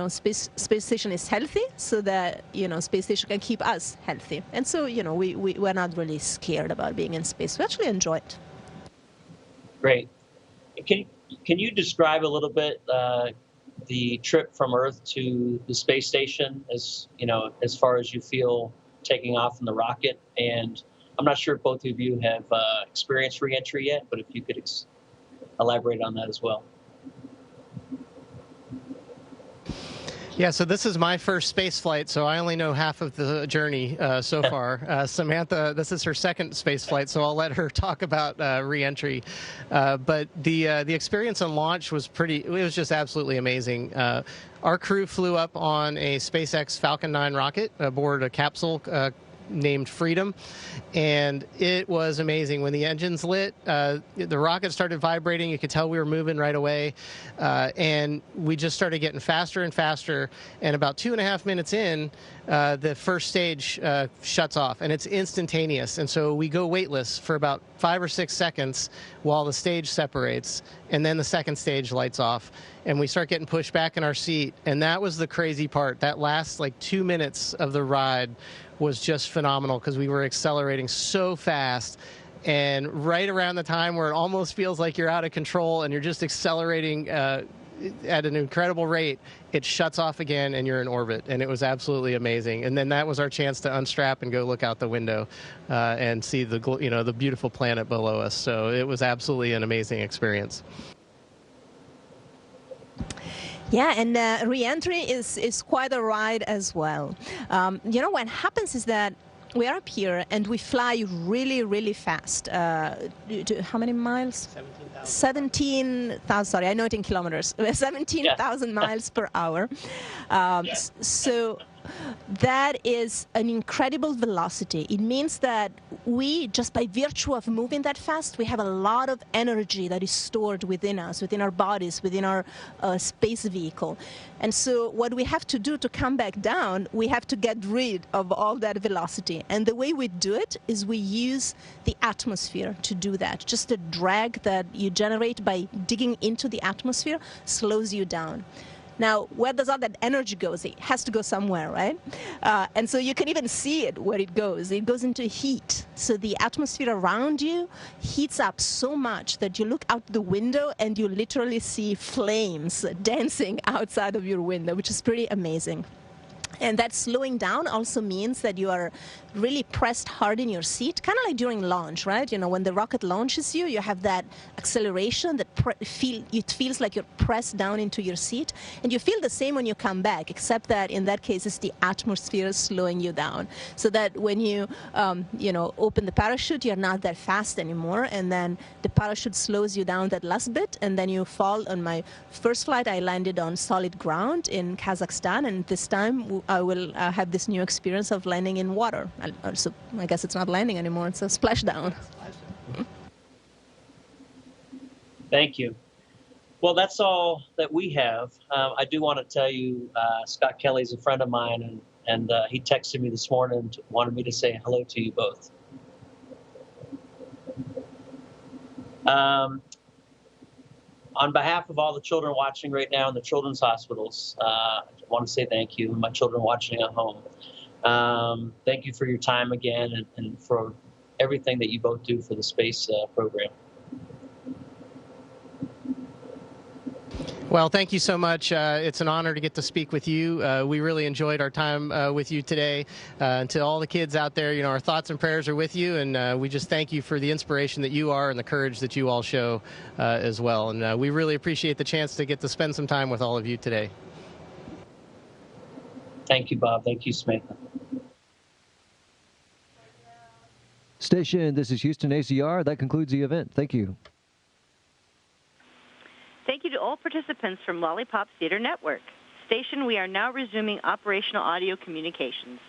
space station is healthy, so that, space station can keep us healthy. And so, we're not really scared about being in space. We actually enjoy it. Great. Can you describe a little bit the trip from Earth to the space station, as far as you feel taking off in the rocket? And I'm not sure if both of you have experienced re-entry yet, but if you could elaborate on that as well. Yeah, so this is my first space flight, so I only know half of the journey so far. Samantha, this is her second space flight, so I'll let her talk about re-entry. But the experience on launch was it was just absolutely amazing. Our crew flew up on a SpaceX Falcon 9 rocket aboard a capsule named Freedom, and it was amazing. When the engines lit, the rocket started vibrating. You could tell we were moving right away, and we just started getting faster and faster, and about 2.5 minutes in, the first stage shuts off, and it's instantaneous, and so we go weightless for about 5 or 6 seconds while the stage separates, and then the second stage lights off, and we start getting pushed back in our seat, and that was the crazy part. That last like 2 minutes of the ride was just phenomenal because we were accelerating so fast, and right around the time where it almost feels like you're out of control and you're just accelerating at an incredible rate, it shuts off again and you're in orbit, and it was absolutely amazing. And then that was our chance to unstrap and go look out the window and see the beautiful planet below us. So it was absolutely an amazing experience. Yeah, and re-entry is quite a ride as well. What happens is that we are up here and we fly really, really fast. How many miles? 17,000, sorry, I know it in kilometers. 17,000 miles per hour. So that is an incredible velocity. It means that we, just by virtue of moving that fast, we have a lot of energy that is stored within us, within our bodies, within our space vehicle. And so what we have to do to come back down, we have to get rid of all that velocity. And the way we do it is we use the atmosphere to do that. Just the drag that you generate by digging into the atmosphere slows you down. Now, where does all that energy go? It has to go somewhere, right? And so you can even see it where it goes. It goes into heat. So the atmosphere around you heats up so much that you look out the window and you literally see flames dancing outside of your window, which is pretty amazing. And that slowing down also means that you are really pressed hard in your seat, kind of like during launch, right? When the rocket launches you, you have that acceleration that it feels like you're pressed down into your seat. And you feel the same when you come back, except that in that case, it's the atmosphere slowing you down. So that when you, open the parachute, you're not that fast anymore. And then the parachute slows you down that last bit. And then you fall. On my first flight, I landed on solid ground in Kazakhstan. And this time, I will have this new experience of landing in water. So I guess it's not landing anymore, it's a splashdown. Thank you. Well, that's all that we have. I do want to tell you, Scott Kelly's a friend of mine, and he texted me this morning and wanted me to say hello to you both. On behalf of all the children watching right now in the children's hospitals, I want to say thank you, and my children watching at home. Thank you for your time again and for everything that you both do for the space program. Well, thank you so much. It's an honor to get to speak with you. We really enjoyed our time with you today. And to all the kids out there, our thoughts and prayers are with you, and we just thank you for the inspiration that you are and the courage that you all show as well. And we really appreciate the chance to get to spend some time with all of you today. Thank you, Bob. Thank you, Samantha. Station, this is Houston ACR. That concludes the event. Thank you. Thank you to all participants from Lollipop Theater Network. Station, we are now resuming operational audio communications.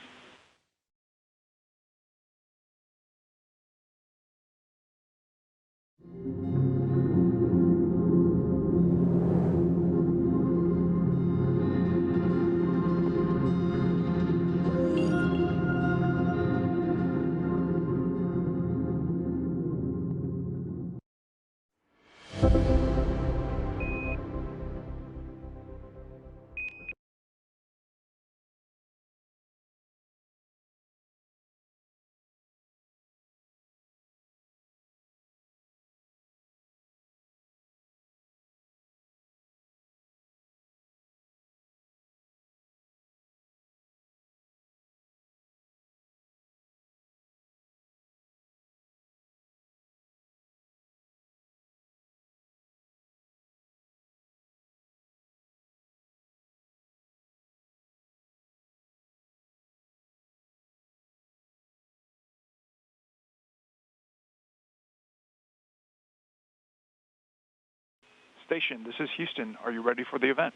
Station, this is Houston. Are you ready for the event?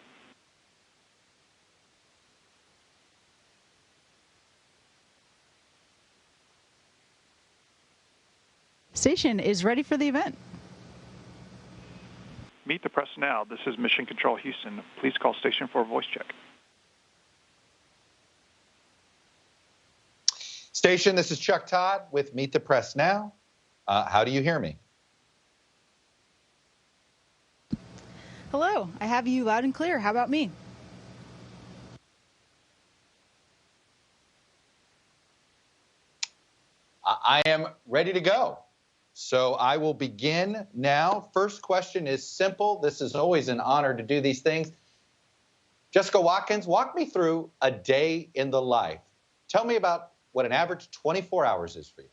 Station is ready for the event. Meet the press now. This is Mission Control Houston. Please call station for a voice check. Station, this is Chuck Todd with Meet the Press Now. How do you hear me? Hello, I have you loud and clear. How about me? I am ready to go. So I will begin now. First question is simple. This is always an honor to do these things. Jessica Watkins, walk me through a day in the life. Tell me about what an average 24 hours is for you.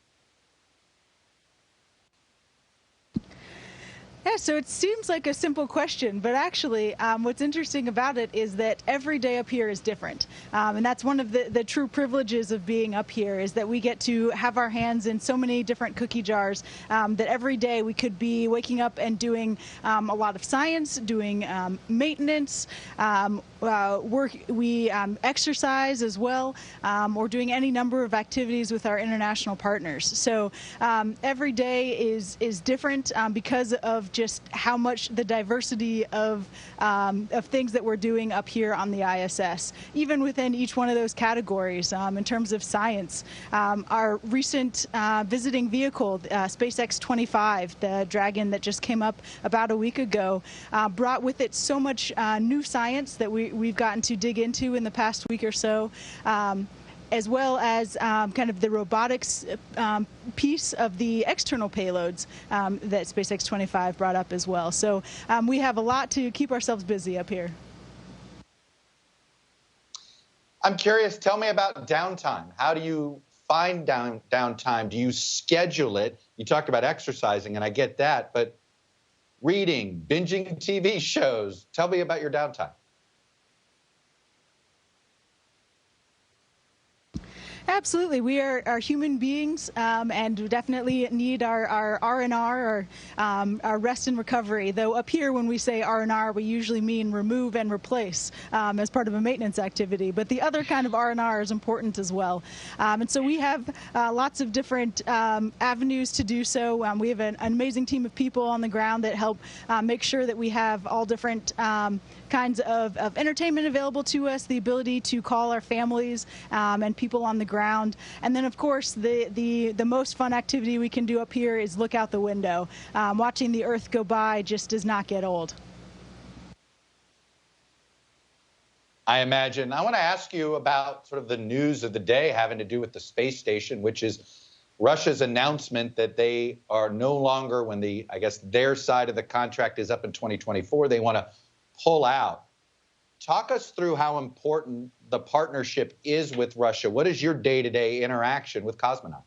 Yeah, so it seems like a simple question, but actually what's interesting about it is that every day up here is different. And that's one of the true privileges of being up here, is that we get to have our hands in so many different cookie jars that every day we could be waking up and doing a lot of science, doing maintenance, we exercise as well, or doing any number of activities with our international partners. So every day is different because of just how much the diversity of things that we're doing up here on the ISS. Even within each one of those categories, in terms of science, our recent visiting vehicle, SpaceX 25, the Dragon that just came up about a week ago, brought with it so much new science that we've gotten to dig into in the past week or so. As well as kind of the robotics piece of the external payloads that SpaceX 25 brought up as well. So we have a lot to keep ourselves busy up here. I'm curious, tell me about downtime. How do you find downtime? Do you schedule it? You talked about exercising, and I get that, but reading, binging TV shows, tell me about your downtime. Absolutely. We are human beings and definitely need our R&R, our rest and recovery. Though up here when we say R&R, we usually mean remove and replace as part of a maintenance activity. But the other kind of R&R is important as well. And so we have lots of different avenues to do so. We have an amazing team of people on the ground that help make sure that we have all different kinds of entertainment available to us, the ability to call our families and people on the ground. And then, of course, the most fun activity we can do up here is look out the window. Watching the Earth go by just does not get old. I imagine. I want to ask you about sort of the news of the day having to do with the space station, which is Russia's announcement that they are no longer, when I guess their side of the contract is up in 2024, they want to pull out. Talk us through how important the partnership is with Russia. What is your day-to-day interaction with cosmonauts?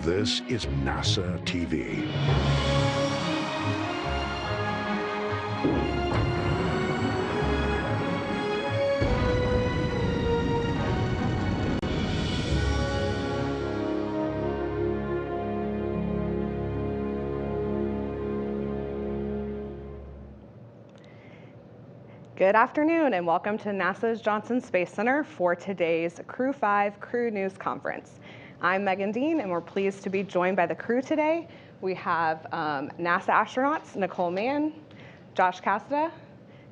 This is NASA TV. Good afternoon and welcome to NASA's Johnson Space Center for today's Crew-5 Crew News Conference. I'm Megan Dean and we're pleased to be joined by the crew today. We have NASA astronauts Nicole Mann, Josh Cassada,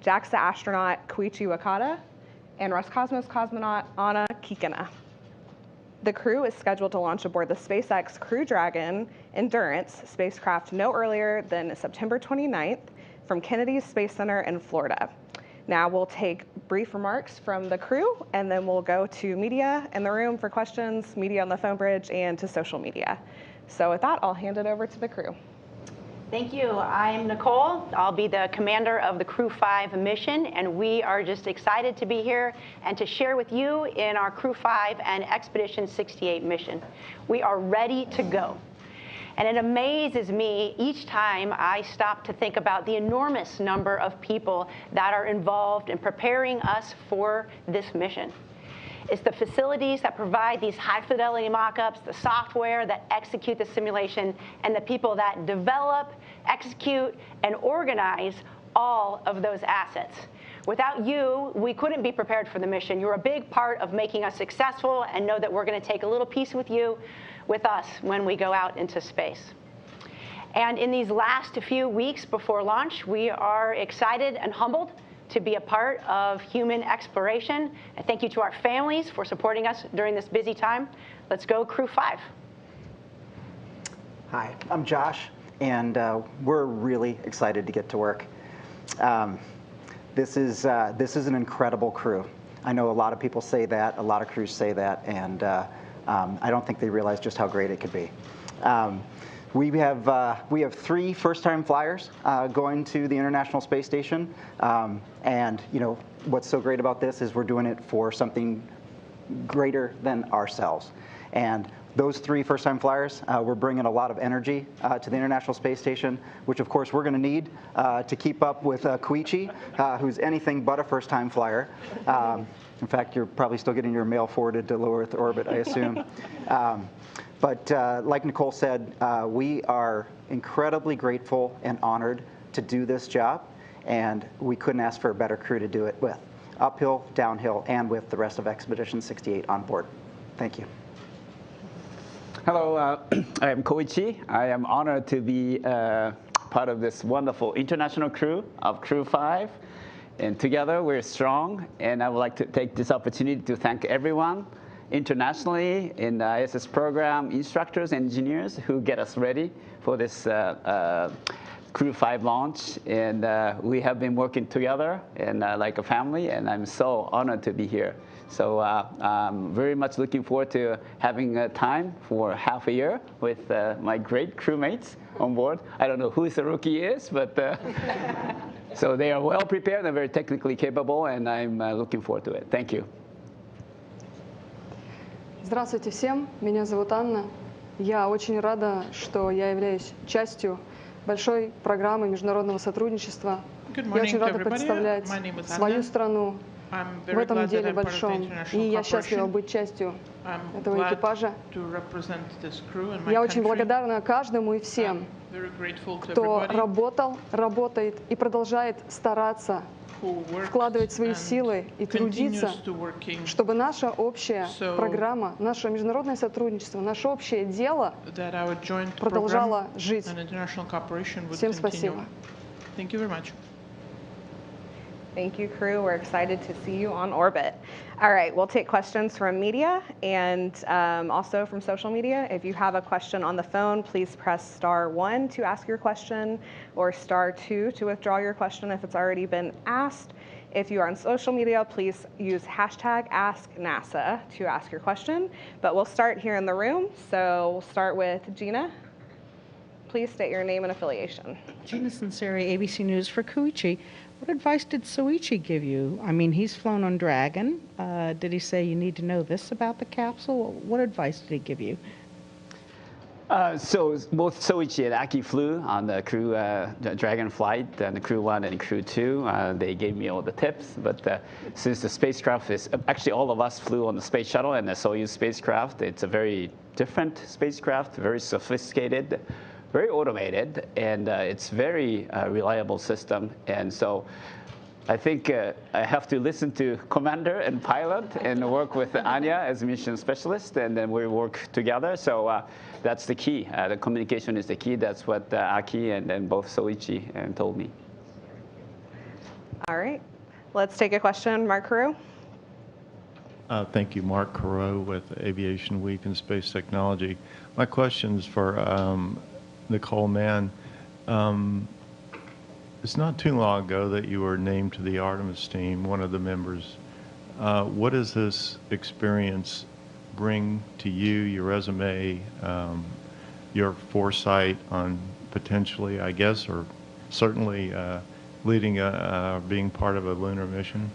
JAXA astronaut Koichi Wakata, and Roscosmos cosmonaut Anna Kikina. The crew is scheduled to launch aboard the SpaceX Crew-Dragon Endurance spacecraft no earlier than September 29th from Kennedy Space Center in Florida. Now we'll take brief remarks from the crew and then we'll go to media in the room for questions, media on the phone bridge, and to social media. So with that, I'll hand it over to the crew. Thank you. I'm Nicole. I'll be the commander of the Crew-5 mission, and we are just excited to be here and to share with you in our Crew-5 and Expedition 68 mission. We are ready to go. And it amazes me each time I stop to think about the enormous number of people that are involved in preparing us for this mission. It's the facilities that provide these high-fidelity mock-ups, the software that execute the simulation, and the people that develop, execute, and organize all of those assets. Without you, we couldn't be prepared for the mission. You're a big part of making us successful, and know that we're going to take a little piece with us when we go out into space. And in these last few weeks before launch, we are excited and humbled to be a part of human exploration. And thank you to our families for supporting us during this busy time. Let's go Crew-5. Hi, I'm Josh, and we're really excited to get to work. This is an incredible crew. I know a lot of people say that, a lot of crews say that, and I don't think they realize just how great it could be. We have 3 first-time flyers going to the International Space Station, and you know what's so great about this is we're doing it for something greater than ourselves. And those 3 first-time flyers, we're bringing a lot of energy to the International Space Station, which of course we're going to need to keep up with Koichi, who's anything but a first-time flyer. In fact, you're probably still getting your mail forwarded to low Earth orbit, I assume. But like Nicole said, we are incredibly grateful and honored to do this job, and we couldn't ask for a better crew to do it with. Uphill, downhill, and with the rest of Expedition 68 on board. Thank you. Hello, I am Koichi. I am honored to be part of this wonderful international crew of Crew-5. And together we're strong, and I would like to take this opportunity to thank everyone internationally in the ISS program, instructors, engineers who get us ready for this Crew-5 launch. And we have been working together and like a family, and I'm so honored to be here. So I'm very much looking forward to having time for half a year with my great crewmates on board. I don't know who the rookie is, but so they are well prepared and very technically capable, and I'm looking forward to it. Thank you. Здравствуйте всем, меня зовут Анна. Я очень рада, что я являюсь частью большой программы международного сотрудничества. Я очень рада представлять свою страну в этом деле большом, и я счастлива быть частью этого экипажа. Я очень благодарна каждому и всем, кто работал, работает и продолжает стараться, вкладывать свои силы и трудиться, чтобы наша общая программа, наше международное сотрудничество, наше общее дело продолжало жить. Всем спасибо. Thank you, crew. We're excited to see you on orbit. All right, we'll take questions from media and also from social media. If you have a question on the phone, please press *1 to ask your question or *2 to withdraw your question if it's already been asked. If you are on social media, please use #AskNASA to ask your question. But we'll start here in the room. So we'll start with Gina. Please state your name and affiliation. Gina Sinceri, ABC News for Koichi. What advice did Soichi give you? I mean, he's flown on Dragon. Did he say you need to know this about the capsule? What advice did he give you? So both Soichi and Aki flew on the Crew Dragon flight, and the Crew-1 and Crew-2. They gave me all the tips, but since the spacecraft is, actually all of us flew on the space shuttle and the Soyuz spacecraft. It's a very different spacecraft, very sophisticated, very automated, and it's very reliable system. And so I think I have to listen to commander and pilot and work with Anya as mission specialist, and then we work together. So that's the key. The communication is the key. That's what Aki and then both Soichi told me. All right. Let's take a question. Mark Carew. Thank you, Mark Carew with Aviation Week and Space Technology. My question is for Nicole Mann. It's not too long ago that you were named to the Artemis team, one of the members. What does this experience bring to you, your resume, your foresight on potentially, I guess, or certainly leading being part of a lunar mission?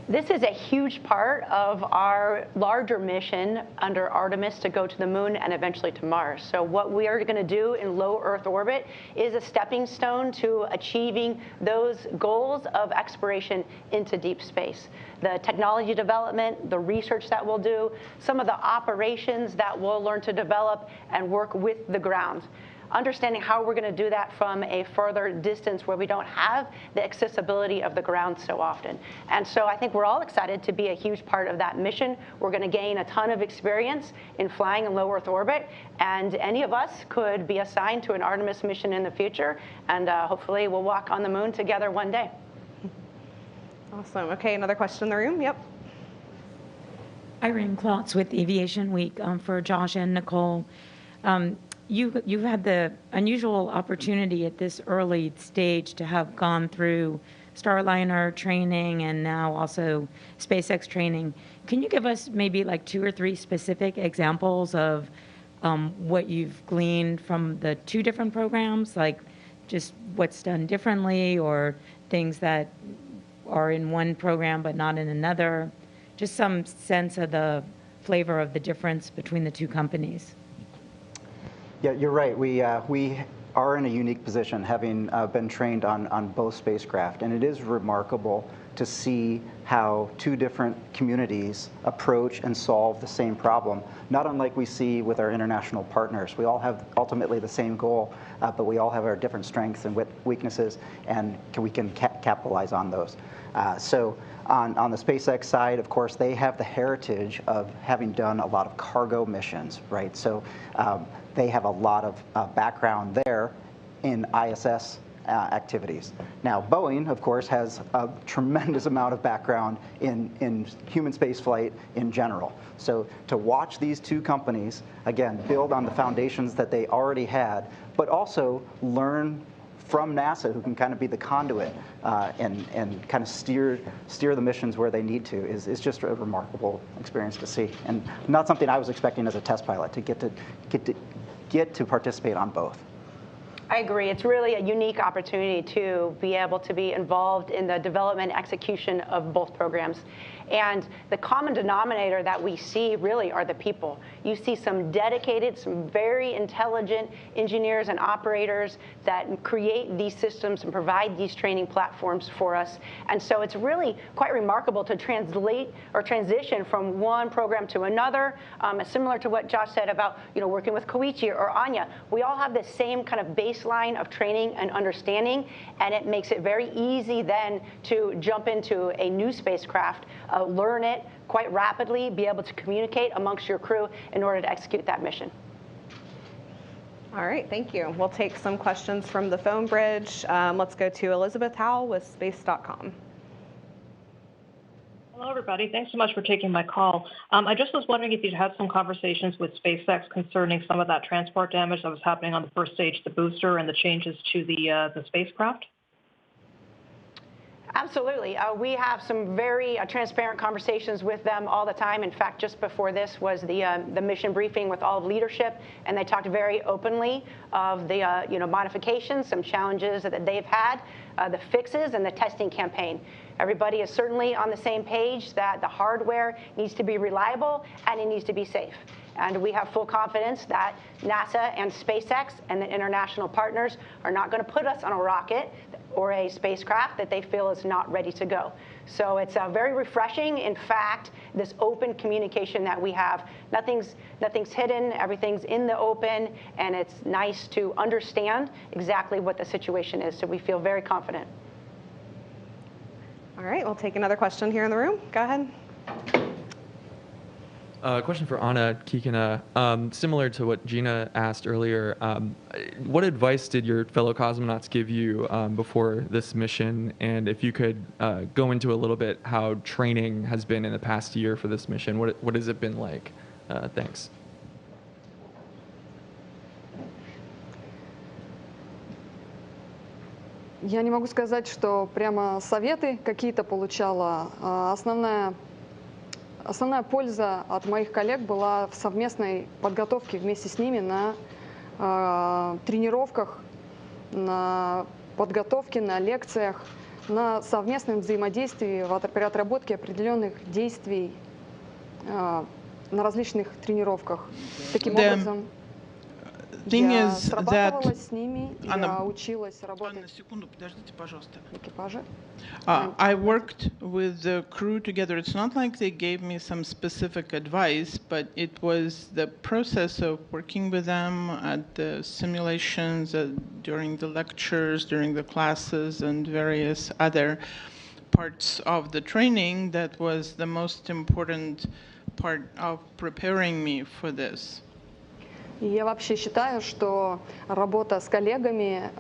This is a huge part of our larger mission under Artemis to go to the moon and eventually to Mars. So what we are going to do in low Earth orbit is a stepping stone to achieving those goals of exploration into deep space. The technology development, the research that we'll do, some of the operations that we'll learn to develop and work with the ground. Understanding how we're going to do that from a further distance where we don't have the accessibility of the ground so often. And so I think we're all excited to be a huge part of that mission. We're going to gain a ton of experience in flying in low Earth orbit, and any of us could be assigned to an Artemis mission in the future, and hopefully we'll walk on the moon together one day. Awesome. Okay, another question in the room. Yep. Irene Klotz with Aviation Week for Josh and Nicole. You've had the unusual opportunity at this early stage to have gone through Starliner training and now also SpaceX training. Can you give us maybe like 2 or 3 specific examples of what you've gleaned from the 2 different programs, like just what's done differently or things that are in one program but not in another? Just some sense of the flavor of the difference between the 2 companies. Yeah, you're right. We are in a unique position, having been trained on both spacecraft, and it is remarkable to see how 2 different communities approach and solve the same problem, not unlike we see with our international partners. We all have ultimately the same goal, but we all have our different strengths and weaknesses, and we can capitalize on those. So on the SpaceX side, of course, they have the heritage of having done a lot of cargo missions, right? So they have a lot of background there in ISS activities. Now, Boeing, of course, has a tremendous amount of background in human spaceflight in general. So to watch these 2 companies, again, build on the foundations that they already had, but also learn from NASA, who can kind of be the conduit and kind of steer the missions where they need to, is just a remarkable experience to see, and not something I was expecting as a test pilot, to get to participate on both. I agree. It's really a unique opportunity to be able to be involved in the development and execution of both programs. And the common denominator that we see really are the people. You see some dedicated, some very intelligent engineers and operators that create these systems and provide these training platforms for us. And so it's really quite remarkable to translate or transition from one program to another. Similar to what Josh said about working with Koichi or Anya, we all have the same kind of baseline of training and understanding, and it makes it very easy then to jump into a new spacecraft, learn it quite rapidly, be able to communicate amongst your crew in order to execute that mission. All right, thank you. We'll take some questions from the phone bridge. Let's go to Elizabeth Howell with space.com. Hello, everybody. Thanks so much for taking my call. I just was wondering if you'd had some conversations with SpaceX concerning some of that transport damage that was happening on the first stage, the booster, and the changes to the spacecraft. Absolutely. We have some very transparent conversations with them all the time. In fact, just before this was the mission briefing with all of leadership, and they talked very openly of the modifications, some challenges that they've had. the fixes and the testing campaign. Everybody is certainly on the same page that the hardware needs to be reliable and it needs to be safe. And we have full confidence that NASA and SpaceX and the international partners are not going to put us on a rocket or a spacecraft that they feel is not ready to go. So it's very refreshing. In fact, this open communication that we have, nothing's hidden, everything's in the open, and it's nice to understand exactly what the situation is. So we feel very confident. All right, we'll take another question here in the room. Go ahead. Question for Anna Kikina. Similar to what Gina asked earlier, what advice did your fellow cosmonauts give you before this mission? And if you could go into a little bit how training has been in the past year for this mission, what has it been like? Thanks. Я не могу сказать, что прямо советы какие-то получала. Основная польза от моих коллег была в совместной подготовке вместе с ними на тренировках, на подготовке, на лекциях, на совместном взаимодействии при отработке определенных действий на различных тренировках. Таким образом, я срабатывала с ними, я училась работать. Секунду, подождите, пожалуйста. Экипаже. I worked with the crew together. It's not like they gave me some specific advice, but it was the process of working with them at the simulations, during the lectures, during the classes, and various other parts of the training that was the most important part of preparing me for this. И я вообще считаю, что работа с коллегами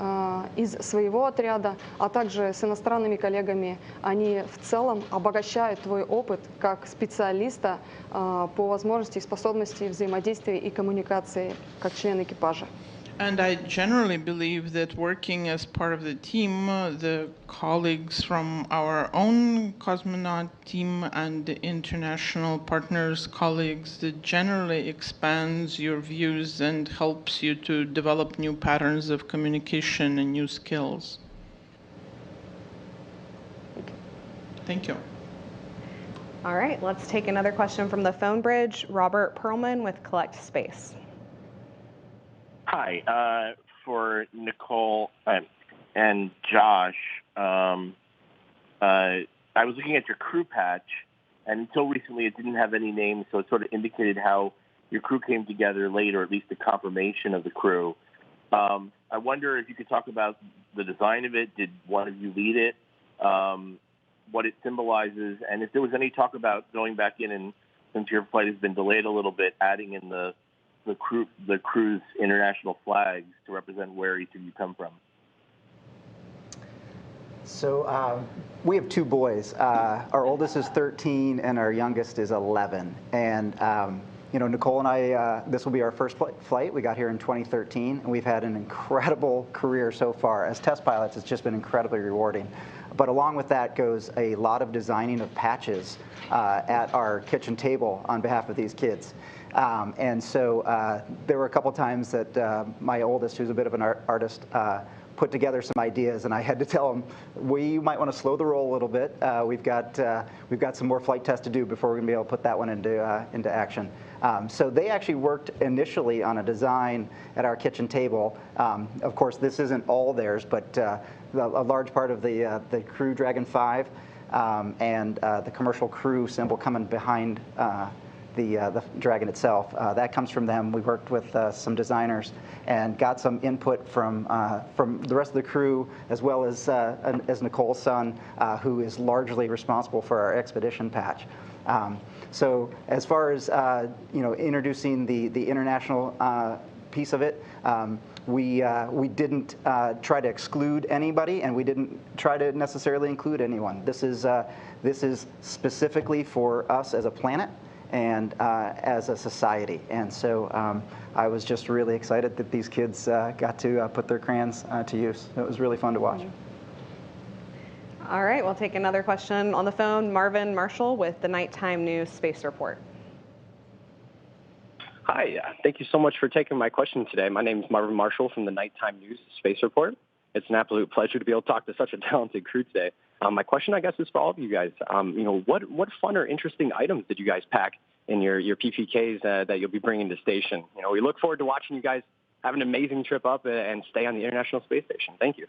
из своего отряда, а также с иностранными коллегами, они в целом обогащают твой опыт как специалиста по возможности и способности взаимодействия и коммуникации как член экипажа. And I generally believe that working as part of the team, the colleagues from our own cosmonaut team and the international partners, colleagues, that generally expands your views and helps you to develop new patterns of communication and new skills. Thank you. All right, let's take another question from the phone bridge. Robert Perlman with Collect Space. Hi, for Nicole and Josh, I was looking at your crew patch, and until recently it didn't have any names, so it sort of indicated how your crew came together late, or at least the confirmation of the crew. I wonder if you could talk about the design of it. Did one of you lead it? What it symbolizes, and if there was any talk about going back in, and since your flight has been delayed a little bit, adding in the crew's international flags to represent where each of you come from. So we have two boys. Our oldest is 13 and our youngest is 11. And you know, Nicole and I, this will be our first flight. We got here in 2013, and we've had an incredible career so far. As test pilots, it's just been incredibly rewarding. But along with that goes a lot of designing of patches at our kitchen table on behalf of these kids. And so there were a couple times that my oldest, who's a bit of an artist, put together some ideas, and I had to tell him, we might want to slow the roll a little bit. We've got some more flight tests to do before we're going to be able to put that one into action. So they actually worked initially on a design at our kitchen table. Of course, this isn't all theirs, but a large part of the Crew Dragon 5 and the commercial crew symbol coming behind the Dragon itself. That comes from them. We worked with some designers and got some input from the rest of the crew, as well as Nicole's son, who is largely responsible for our expedition patch. So as far as introducing the international piece of it, we didn't try to exclude anybody, and we didn't try to necessarily include anyone. This is specifically for us as a planet and as a society. And so I was just really excited that these kids got to put their crayons to use. It was really fun to watch. All right, we'll take another question on the phone. Marvin Marshall with the Nighttime News Space Report. Hi, thank you so much for taking my question today. My name is Marvin Marshall from the Nighttime News Space Report. It's an absolute pleasure to be able to talk to such a talented crew today. My question, I guess, is for all of you guys. What fun or interesting items did you guys pack in your PPKs that you'll be bringing to station? We look forward to watching you guys have an amazing trip up and stay on the International Space Station. Thank you.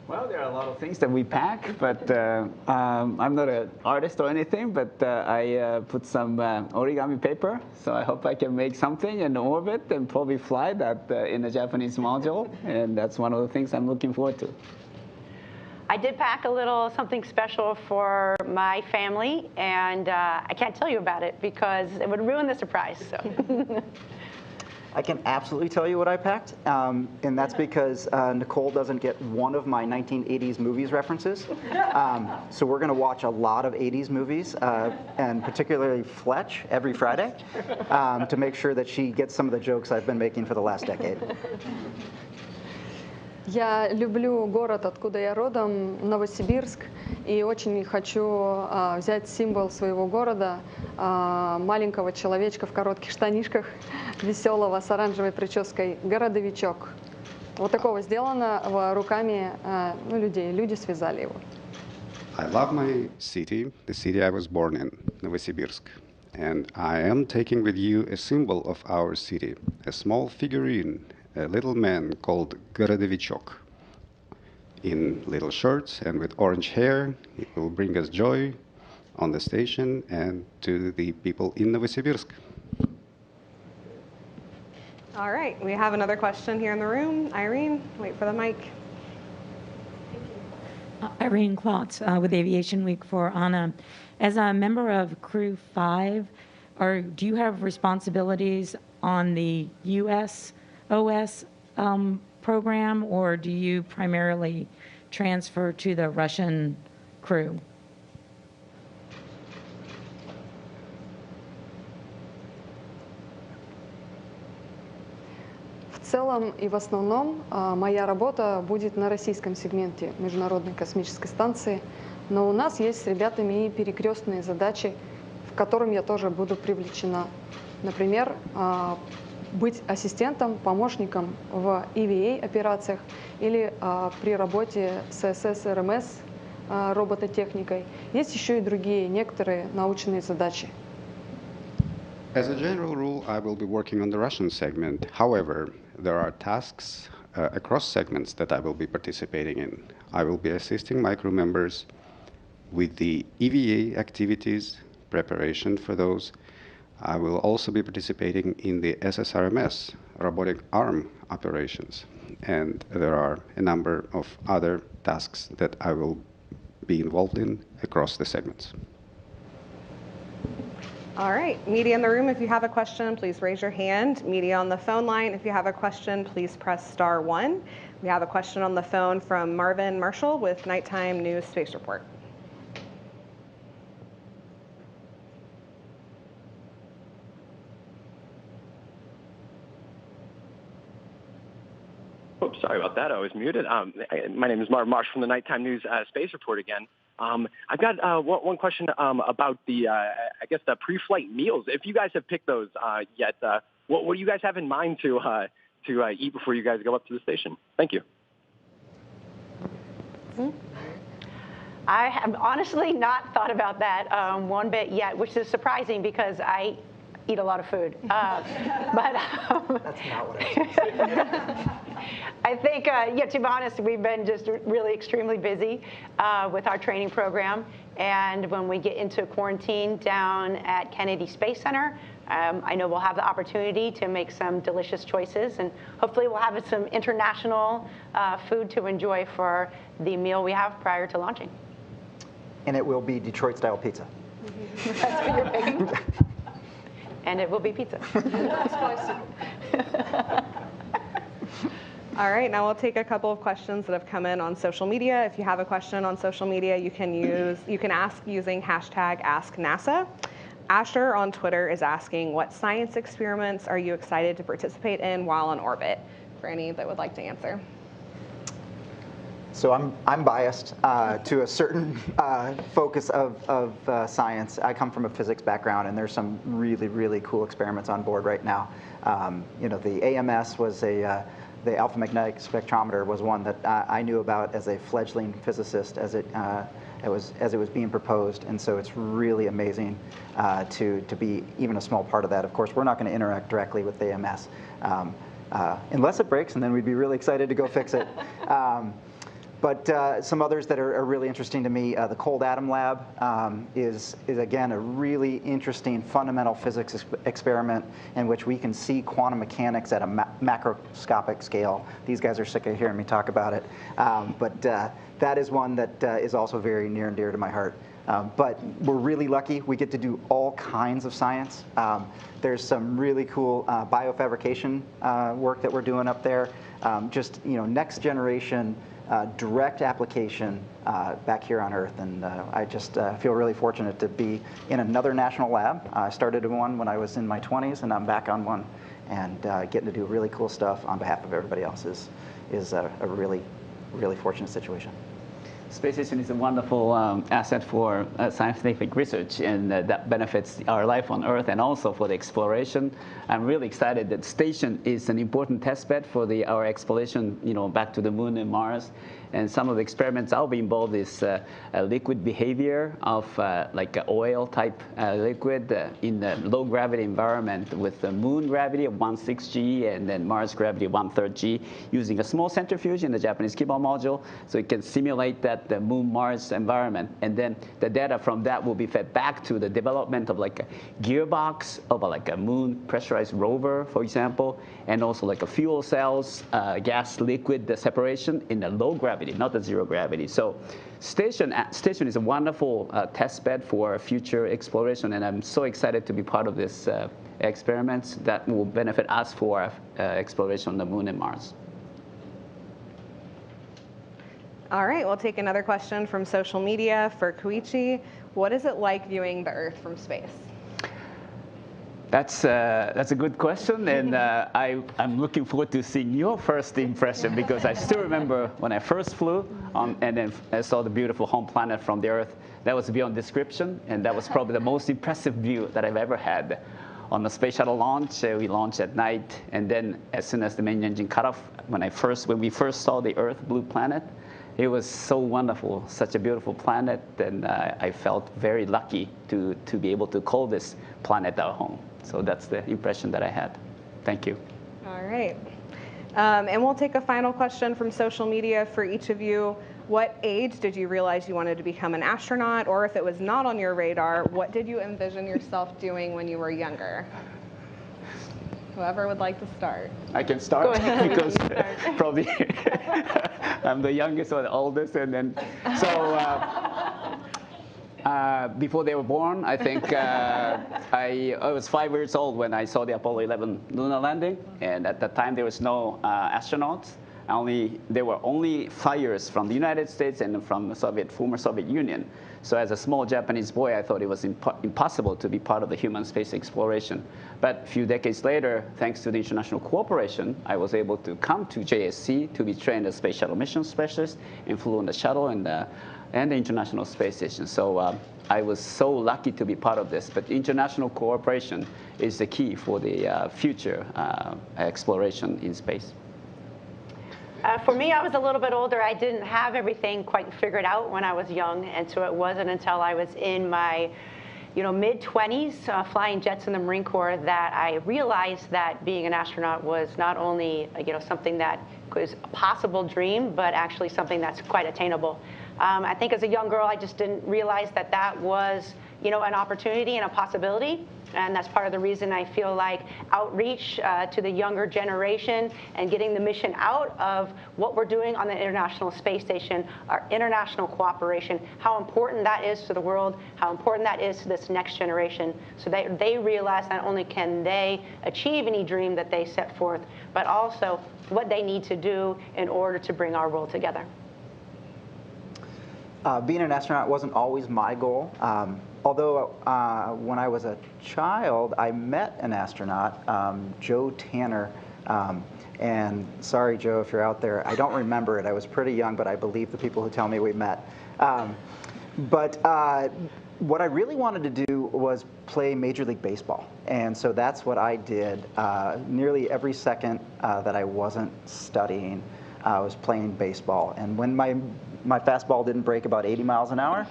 Well, there are a lot of things that we pack, but I'm not an artist or anything, but I put some origami paper, so I hope I can make something in orbit and probably fly that in a Japanese module, and that's one of the things I'm looking forward to. I did pack a little something special for my family, and I can't tell you about it because it would ruin the surprise. So. I can absolutely tell you what I packed, and that's because Nicole doesn't get one of my 1980s movies references. So we're going to watch a lot of 80s movies, and particularly Fletch every Friday, to make sure that she gets some of the jokes I've been making for the last decade. Я люблю город, откуда я родом, Новосибирск, и очень хочу взять символ своего города, маленького человечка в коротких штанишках, веселого, с оранжевой прической, городовичок. Вот такого сделано руками людей. Люди связали его. I love my city, the city I was born in, Novosibirsk. And I am taking with you a symbol of our city, a small figurine, a little man called Gorodovichok. In little shorts and with orange hair, he will bring us joy on the station and to the people in Novosibirsk. All right, we have another question here in the room. Irene, wait for the mic. Irene Klotz with Aviation Week for Anna. As a member of Crew-5, do you have responsibilities on the U.S. OS program, or do you primarily transfer to the Russian crew? В целом и в основном моя работа будет на российском сегменте Международной космической станции, но у нас есть с ребятами и перекрестные задачи, в которых я тоже буду привлечена. Например, быть ассистентом, помощником в EVA операциях или при работе с SSRMS робототехникой. Есть еще и другие некоторые научные задачи. As a general rule, I will be working on the Russian segment. However, there are tasks across segments that I will be participating in. I will be assisting my crew members with the EVA activities, preparation for those. I will also be participating in the SSRMS, robotic arm operations. And there are a number of other tasks that I will be involved in across the segments. All right, media in the room, if you have a question, please raise your hand. Media on the phone line, if you have a question, please press *1. We have a question on the phone from Marvin Marshall with Nighttime News Space Report. Oh, sorry about that. I was muted. My name is Marvin Marsh from the Nighttime News Space Report again. I've got one question about the, I guess, the pre-flight meals. If you guys have picked those yet, what do you guys have in mind to eat before you guys go up to the station? Thank you. I have honestly not thought about that one bit yet, which is surprising because I eat a lot of food. But that's not what I said. I think, yeah, to be honest, we've been just really extremely busy with our training program. And when we get into quarantine down at Kennedy Space Center, I know we'll have the opportunity to make some delicious choices. And hopefully we'll have some international food to enjoy for the meal we have prior to launching. And it will be Detroit-style pizza. That's what you're picking. And it will be pizza. All right, now we'll take a couple of questions that have come in on social media. If you have a question on social media, you can ask using hashtag #AskNASA. Asher on Twitter is asking, what science experiments are you excited to participate in while on orbit? For any that would like to answer. So I'm biased to a certain focus of science. I come from a physics background, and there's some really, really cool experiments on board right now. The AMS was a the alpha magnetic spectrometer was one that I knew about as a fledgling physicist as it was being proposed, and so it's really amazing to be even a small part of that. Of course, we're not going to interact directly with the AMS unless it breaks, and then we'd be really excited to go fix it. But some others that are really interesting to me, the Cold Atom Lab is again a really interesting fundamental physics experiment in which we can see quantum mechanics at a macroscopic scale. These guys are sick of hearing me talk about it, but that is one that is also very near and dear to my heart. But we're really lucky. We get to do all kinds of science. There's some really cool biofabrication work that we're doing up there. Just next generation direct application back here on Earth, and I just feel really fortunate to be in another national lab. I started in one when I was in my 20s, and I'm back on one, and getting to do really cool stuff on behalf of everybody else is a really, really fortunate situation. Space station is a wonderful asset for scientific research, and that benefits our life on Earth and also for the exploration. I'm really excited that station is an important test bed for our exploration, back to the Moon and Mars. And some of the experiments I'll be involved is a liquid behavior of like an oil type liquid in the low gravity environment with the Moon gravity of 1/6 G and then Mars gravity of 1/3 G, using a small centrifuge in the Japanese Kibo module, so it can simulate the Moon-Mars environment. And then the data from that will be fed back to the development of like a gearbox of like a Moon pressurized rover, for example, and also like a fuel cells, gas liquid separation in the low gravity, not the zero gravity. So station is a wonderful test bed for future exploration, and I'm so excited to be part of this experiments that will benefit us for exploration on the Moon and Mars. All right, we'll take another question from social media for Koichi. What is it like viewing the Earth from space? That's a good question, and I'm looking forward to seeing your first impression, because I still remember when I first flew and then I saw the beautiful home planet from the Earth. That was beyond description, and that was probably the most impressive view that I've ever had. On the space shuttle launch, we launched at night, and then as soon as the main engine cut off, when we first saw the Earth blue planet, it was so wonderful, such a beautiful planet, and I felt very lucky to be able to call this planet our home. So that's the impression that I had. Thank you. All right. And we'll take a final question from social media for each of you. What age did you realize you wanted to become an astronaut? Or if it was not on your radar, what did you envision yourself doing when you were younger? Whoever would like to start. I can start. Go ahead. Because probably I'm the youngest or the oldest, and then before they were born, I think I was 5 years old when I saw the Apollo 11 lunar landing, and at that time there was no astronauts. There were only flyers from the United States and from the former Soviet Union. So as a small Japanese boy, I thought it was impossible to be part of the human space exploration. But a few decades later, thanks to the international cooperation, I was able to come to JSC to be trained as Space Shuttle Mission Specialist and flew on the shuttle and the International Space Station. So I was so lucky to be part of this. But international cooperation is the key for the future exploration in space. For me, I was a little bit older. I didn't have everything quite figured out when I was young, and so it wasn't until I was in my mid-20s, flying jets in the Marine Corps, that I realized that being an astronaut was not only something that was a possible dream, but actually something that's quite attainable. I think as a young girl, I just didn't realize that that was an opportunity and a possibility. And that's part of the reason I feel like outreach to the younger generation and getting the mission out of what we're doing on the International Space Station, our international cooperation, how important that is to the world, how important that is to this next generation, so that they realize not only can they achieve any dream that they set forth, but also what they need to do in order to bring our world together. Being an astronaut wasn't always my goal. Although when I was a child, I met an astronaut, Joe Tanner. And sorry, Joe, if you're out there, I don't remember it. I was pretty young, but I believe the people who tell me we met. But what I really wanted to do was play Major League Baseball. And so that's what I did nearly every second that I wasn't studying. I was playing baseball. And when my fastball didn't break about 80 miles an hour,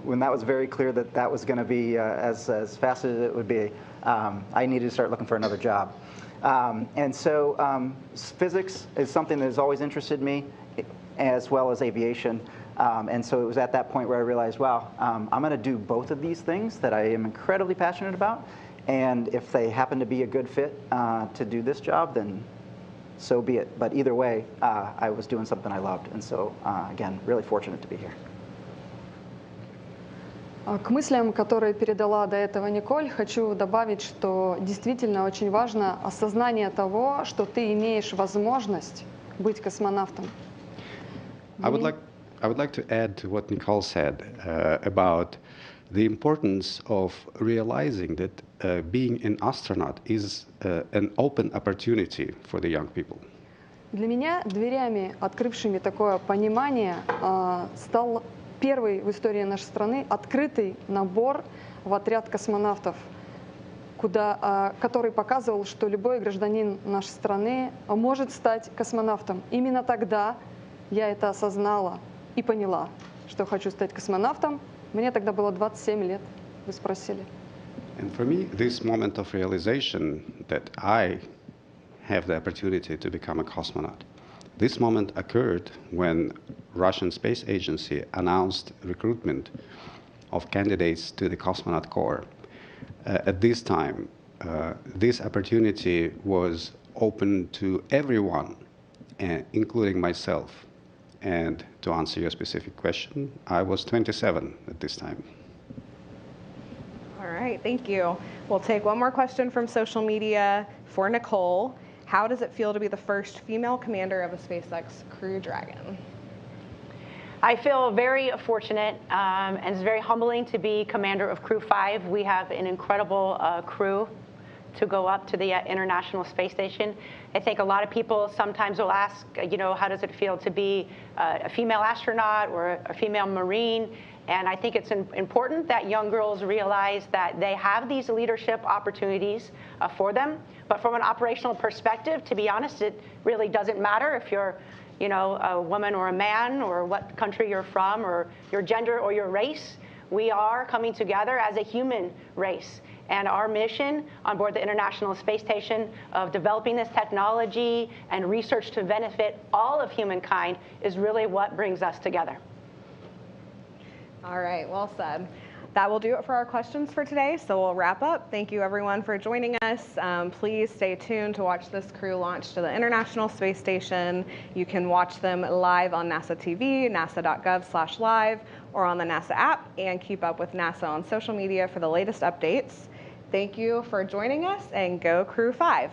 when that was very clear that that was going to be as fast as it would be, I needed to start looking for another job. And so physics is something that has always interested me, as well as aviation. And so it was at that point where I realized, wow, I'm going to do both of these things that I am incredibly passionate about. And if they happen to be a good fit to do this job, then so be it. But either way, I was doing something I loved. And so, again, really fortunate to be here. К мыслям, которые передала до этого Николь, хочу добавить, что действительно очень важно осознание того, что ты имеешь возможность быть космонавтом. I would like to add to what Nicole said about the importance of realizing that being an astronaut is an open opportunity for the young people. Для меня дверями, открывшими такое понимание, стал первый в истории нашей страны открытый набор в отряд космонавтов, который показывал, что любой гражданин нашей страны может стать космонавтом. Именно тогда я это осознала и поняла, что хочу стать космонавтом. Мне тогда было 27 лет, вы спросили. And for me, this moment of realization that I have the opportunity to become a cosmonaut, this moment occurred when Russian Space Agency announced recruitment of candidates to the cosmonaut corps. At this time, this opportunity was open to everyone, including myself. And to answer your specific question, I was 27 at this time. All right, thank you. We'll take one more question from social media for Nicole. How does it feel to be the first female commander of a SpaceX Crew Dragon? I feel very fortunate, and it's very humbling to be commander of Crew-5. We have an incredible crew to go up to the International Space Station. I think a lot of people sometimes will ask, how does it feel to be a female astronaut or a female Marine? And I think it's important that young girls realize that they have these leadership opportunities for them. But from an operational perspective, to be honest, it really doesn't matter if you're a woman or a man, or what country you're from, or your gender or your race. We are coming together as a human race. And our mission on board the International Space Station of developing this technology and research to benefit all of humankind is really what brings us together. All right, well said. That will do it for our questions for today, so we'll wrap up. Thank you everyone for joining us. Please stay tuned to watch this crew launch to the International Space Station. You can watch them live on NASA TV, nasa.gov/live, or on the NASA app, and keep up with NASA on social media for the latest updates. Thank you for joining us, and go Crew-5.